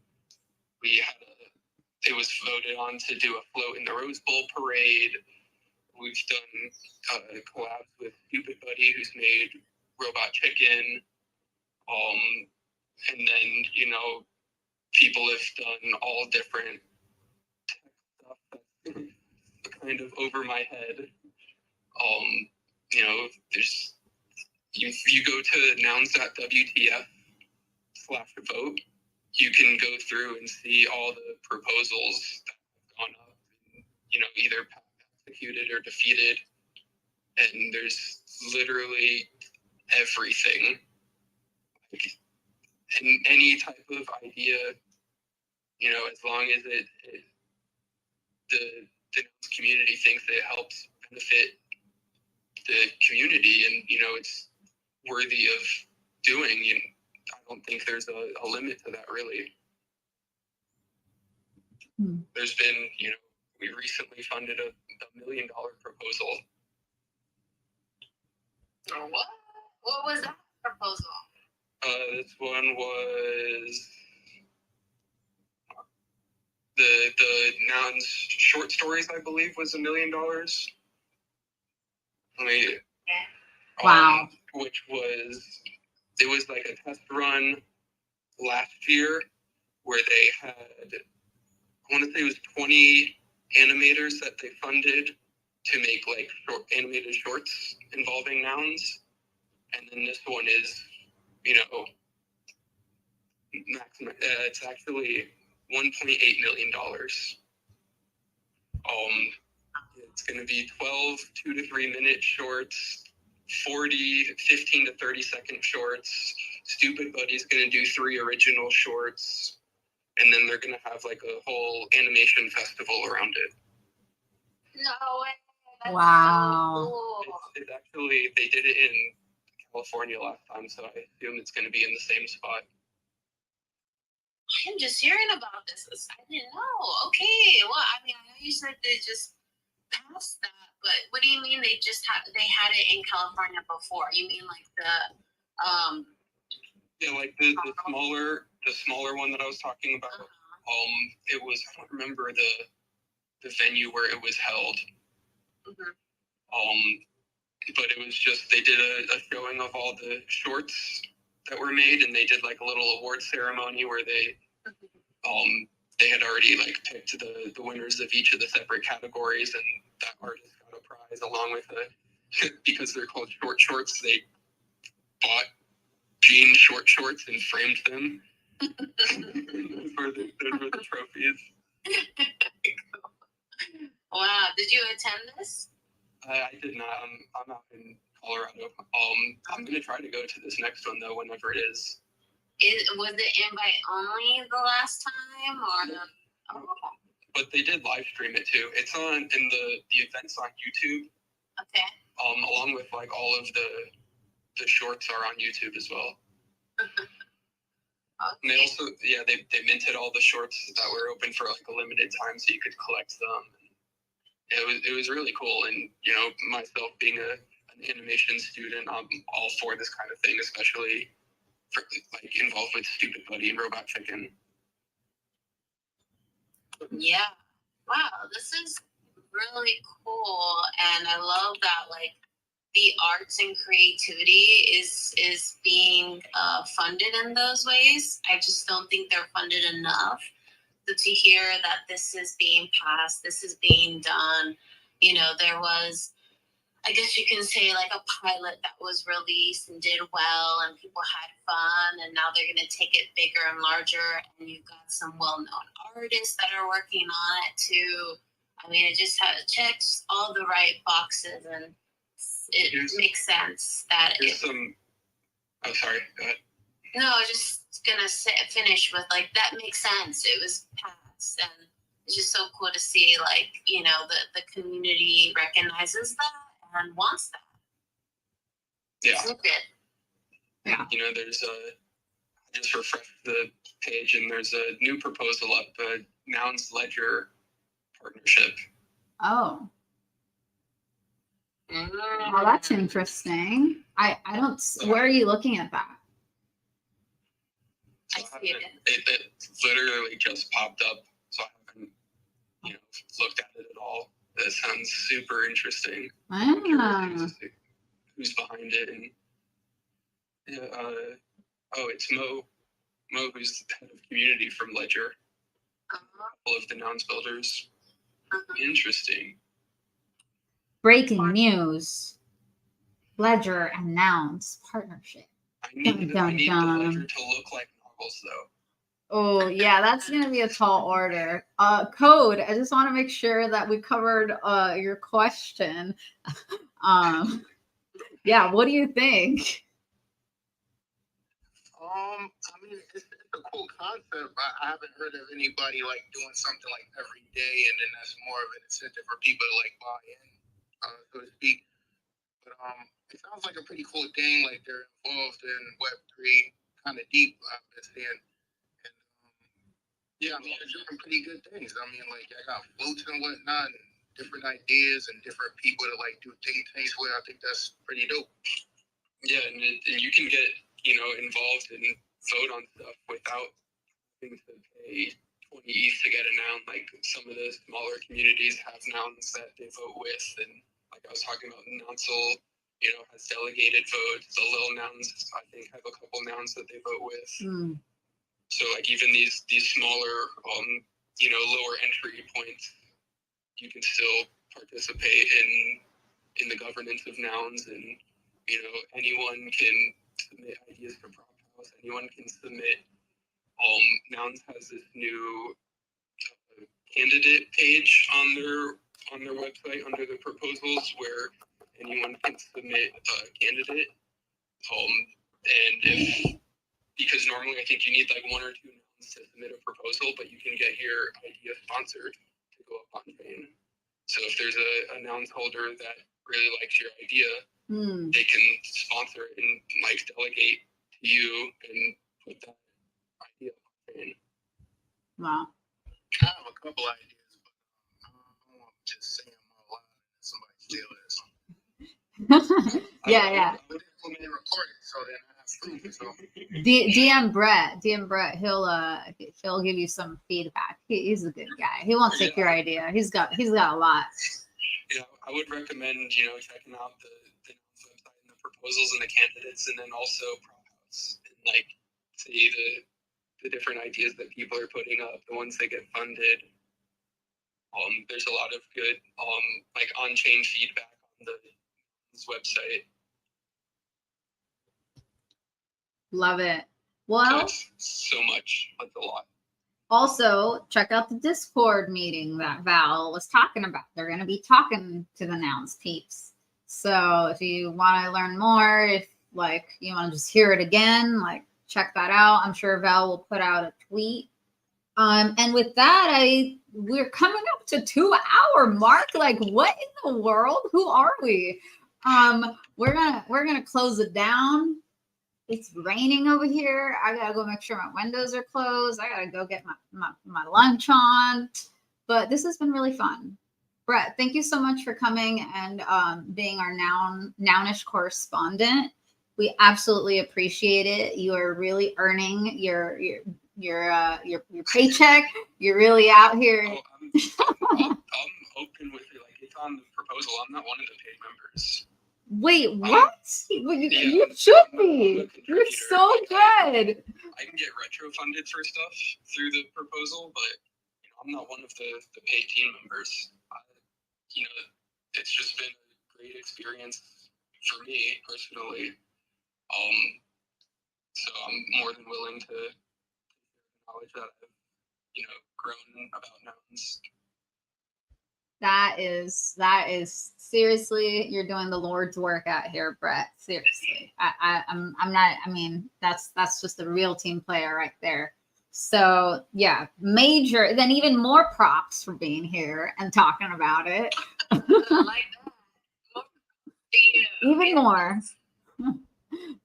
It was voted on to do a float in the Rose Bowl parade. We've done collabs with Stupid Buddy, who's made Robot Chicken. And then, you know, people have done all different stuff that's kind of over my head. You know, there's you go to nouns.wtf/vote, you can go through and see all the proposals that have gone up, and, you know, either executed or defeated. And there's literally everything. And any type of idea, you know, as long as the community thinks it helps benefit the community, and, you know, it's worthy of doing, I don't think there's a limit to that, really. There's been, you know, we recently funded a $1 million proposal. What was that proposal? This one was the nouns short stories, I believe, was $1 million. Wow. Which was like a test run last year where they had, I want to say it was 20 animators that they funded to make like animated shorts involving nouns. And then this one is, you know, it's actually $1.8 million. It's going to be 12 2 to 3 minute shorts, 40 15 to 30 second shorts. Stupid Buddy's going to do 3 original shorts, and then they're going to have like a whole animation festival around it. No way. That's Wow. so cool. It's actually, they did it in California last time, so I assume it's going to be in the same spot. I'm just hearing about this. I didn't know. Okay. Well, I mean, I know you said they just passed that, but what do you mean they had it in California before? You mean like the Yeah, like the smaller one that I was talking about. It was, I don't remember the venue where it was held. But it was just, they did a showing of all the shorts that were made, and they did like a little award ceremony where they had already like picked the winners of each of the separate categories, and that artist got a prize along with because they're called short shorts, they bought jean short shorts and framed them. those were the trophies. Wow. Did you attend this? I did not. I'm out in Colorado. I'm gonna try to go to this next one though, whenever it is. Was it invite only the last time, or? Oh. But they did live stream it too. It's on, and the event's on YouTube. Okay. Along with like all of the shorts are on YouTube as well. Okay. And they also, they minted all the shorts that were open for like a limited time, so you could collect them. It was really cool, and, you know, myself being an animation student, I'm all for this kind of thing, especially for, like, involved with Stupid Buddy and Robot Chicken. Yeah. Wow, this is really cool, and I love that, like, the arts and creativity is being funded in those ways. I just don't think they're funded enough. So to hear that this is being passed, this is being done, you know, there was, I guess you can say, like a pilot that was released and did well, and people had fun, and now they're going to take it bigger and larger, and you've got some well-known artists that are working on it too. I mean, it just checks all the right boxes, and it makes sense that Oh, sorry, go ahead. No, I was just gonna finish with, like, that makes sense. It was passed, and it's just so cool to see, like, you know, the community recognizes that and wants that. Yeah. So good. Yeah. You know, there's I just refreshed the page, and there's a new proposal up, a Nouns Ledger partnership. Oh. Oh, that's interesting. I don't. Where are you looking at that? I see it. It literally just popped up, so I haven't, looked at it at all. That sounds super interesting. I'm curious to see who's behind it, and it's Mo, who's the head of community from Ledger. A couple of the nouns builders. Interesting. Breaking news. Ledger and Nouns partnership. I need the Ledger to look like Noggles, though. Oh, yeah, that's going to be a tall order. Code, I just want to make sure that we covered your question. Yeah, what do you think? I mean, it's a cool concept. I haven't heard of anybody like doing something like every day, and then that's more of an incentive for people to like buy in, so to speak. But it sounds like a pretty cool thing. Like they're involved in Web3, kind of deep, I've been seeing. And yeah, I mean, they're doing pretty good things. I mean, like I got floats and whatnot, and different ideas and different people to like do things with. I think that's pretty dope. Yeah, and you can get involved and vote on stuff without having to pay 20 ETH to get a noun. Like some of the smaller communities have nouns that they vote with, and like I was talking about, Nouncil, has delegated votes. The Lil nouns, I think, have a couple nouns that they vote with. So like even these smaller, lower entry points, you can still participate in the governance of nouns, and anyone can submit ideas for prop house. Anyone can submit. Nouns has this new candidate page on their website under the proposals where anyone can submit a candidate. And because normally I think you need like 1 or 2 nouns to submit a proposal, but you can get your idea sponsored to go up on chain. So if there's a nouns holder that really likes your idea, they can sponsor it and like delegate to you and put that idea on chain. Wow. I have a couple ideas, but I don't want to just say them all out and somebody steal it or something. Yeah. I would implement and record it, so then I have proof. So. DM Brett. He'll give you some feedback. He's a good guy. He won't take your idea. He's got a lot. I would recommend checking out the website and the proposals and the candidates, and then also prop house and like see the different ideas that people are putting up, the ones that get funded. There's a lot of good like on-chain feedback on this website. Love it. Well, so much. That's a lot. Also, check out the Discord meeting that Val was talking about. They're going to be talking to the nouns peeps. So if you want to learn more, if like you want to just hear it again, like check that out. I'm sure Val will put out a tweet. And with that, we're coming up to 2-hour mark. Like, what in the world? Who are we? We're gonna close it down. It's raining over here. I gotta go make sure my windows are closed. I gotta go get my lunch on. But this has been really fun. Brett, thank you so much for coming and being our nounish correspondent. We absolutely appreciate it. You are really earning your paycheck. You're really out here. I'm open with it. Like it's on the proposal. I'm not one of the paid members. Wait, what? You should be. You're so good. I can get retro funded for stuff through the proposal, but I'm not one of the paid team members. It's just been a great experience for me personally. So I'm more than willing to knowledge that I've grown about nouns. That is seriously, you're doing the Lord's work out here, Brett. Seriously. I'm not, I mean, that's just a real team player right there. So yeah, then even more props for being here and talking about it. I like that. Even more.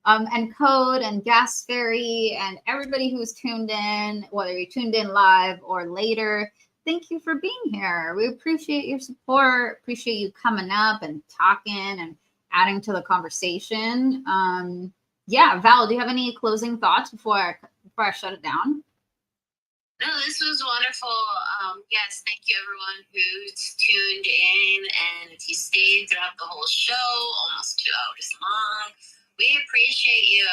And Code and Gas Fairy and everybody who's tuned in, whether you tuned in live or later, thank you for being here. We appreciate your support, appreciate you coming up and talking and adding to the conversation. Yeah, Val, do you have any closing thoughts before I shut it down? No, this was wonderful. Yes, thank you everyone who's tuned in and if you stayed throughout the whole show, almost 2 hours long. We appreciate you,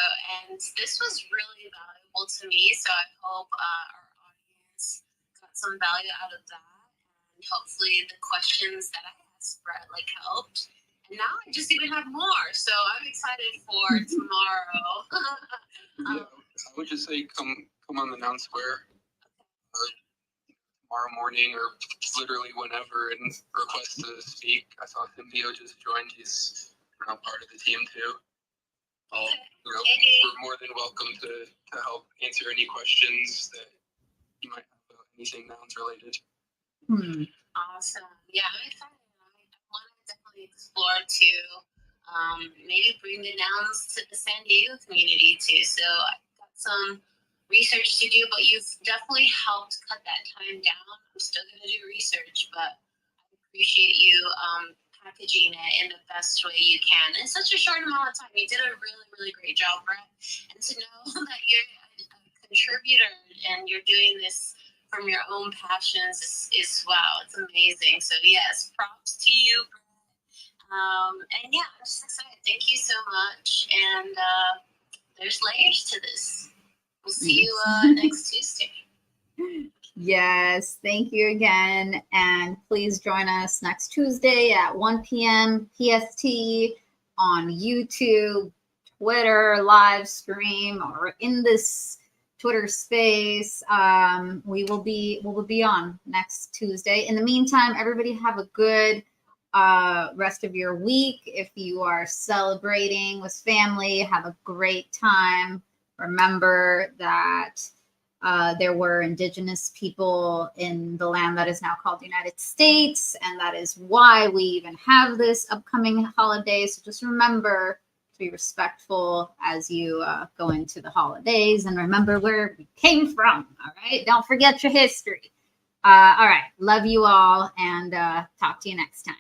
and this was really valuable to me, so I hope our audience got some value out of that, and hopefully the questions that I asked Brett helped. And now I just even have more, so I'm excited for tomorrow. I would just say come on the Noun Square tomorrow morning or literally whenever and request to speak. I saw Cynthia just joined. He's now part of the team too. We're more than welcome to help answer any questions that you might have about anything nouns related. Awesome. Yeah, I'm excited. I want to definitely explore too. Maybe bring the nouns to the San Diego community too. So I've got some research to do, but you've definitely helped cut that time down. I'm still going to do research, but I appreciate you packaging it in the best way you can in such a short amount of time. You did a really, really great job, Brett. And to know that you're a contributor and you're doing this from your own passions is wow, it's amazing. So yes, props to you, Brett. And yeah, I'm just excited. Thank you so much. And there's layers to this. We'll see you next Tuesday. Yes, thank you again. And please join us next Tuesday at 1 p.m. PST on YouTube, Twitter, live stream, or in this Twitter space. We will be on next Tuesday. In the meantime, everybody have a good rest of your week. If you are celebrating with family, have a great time. Remember that there were indigenous people in the land that is now called the United States, and that is why we even have this upcoming holiday. So just remember to be respectful as you go into the holidays, and remember where we came from. All right, don't forget your history. All right, love you all, and talk to you next time.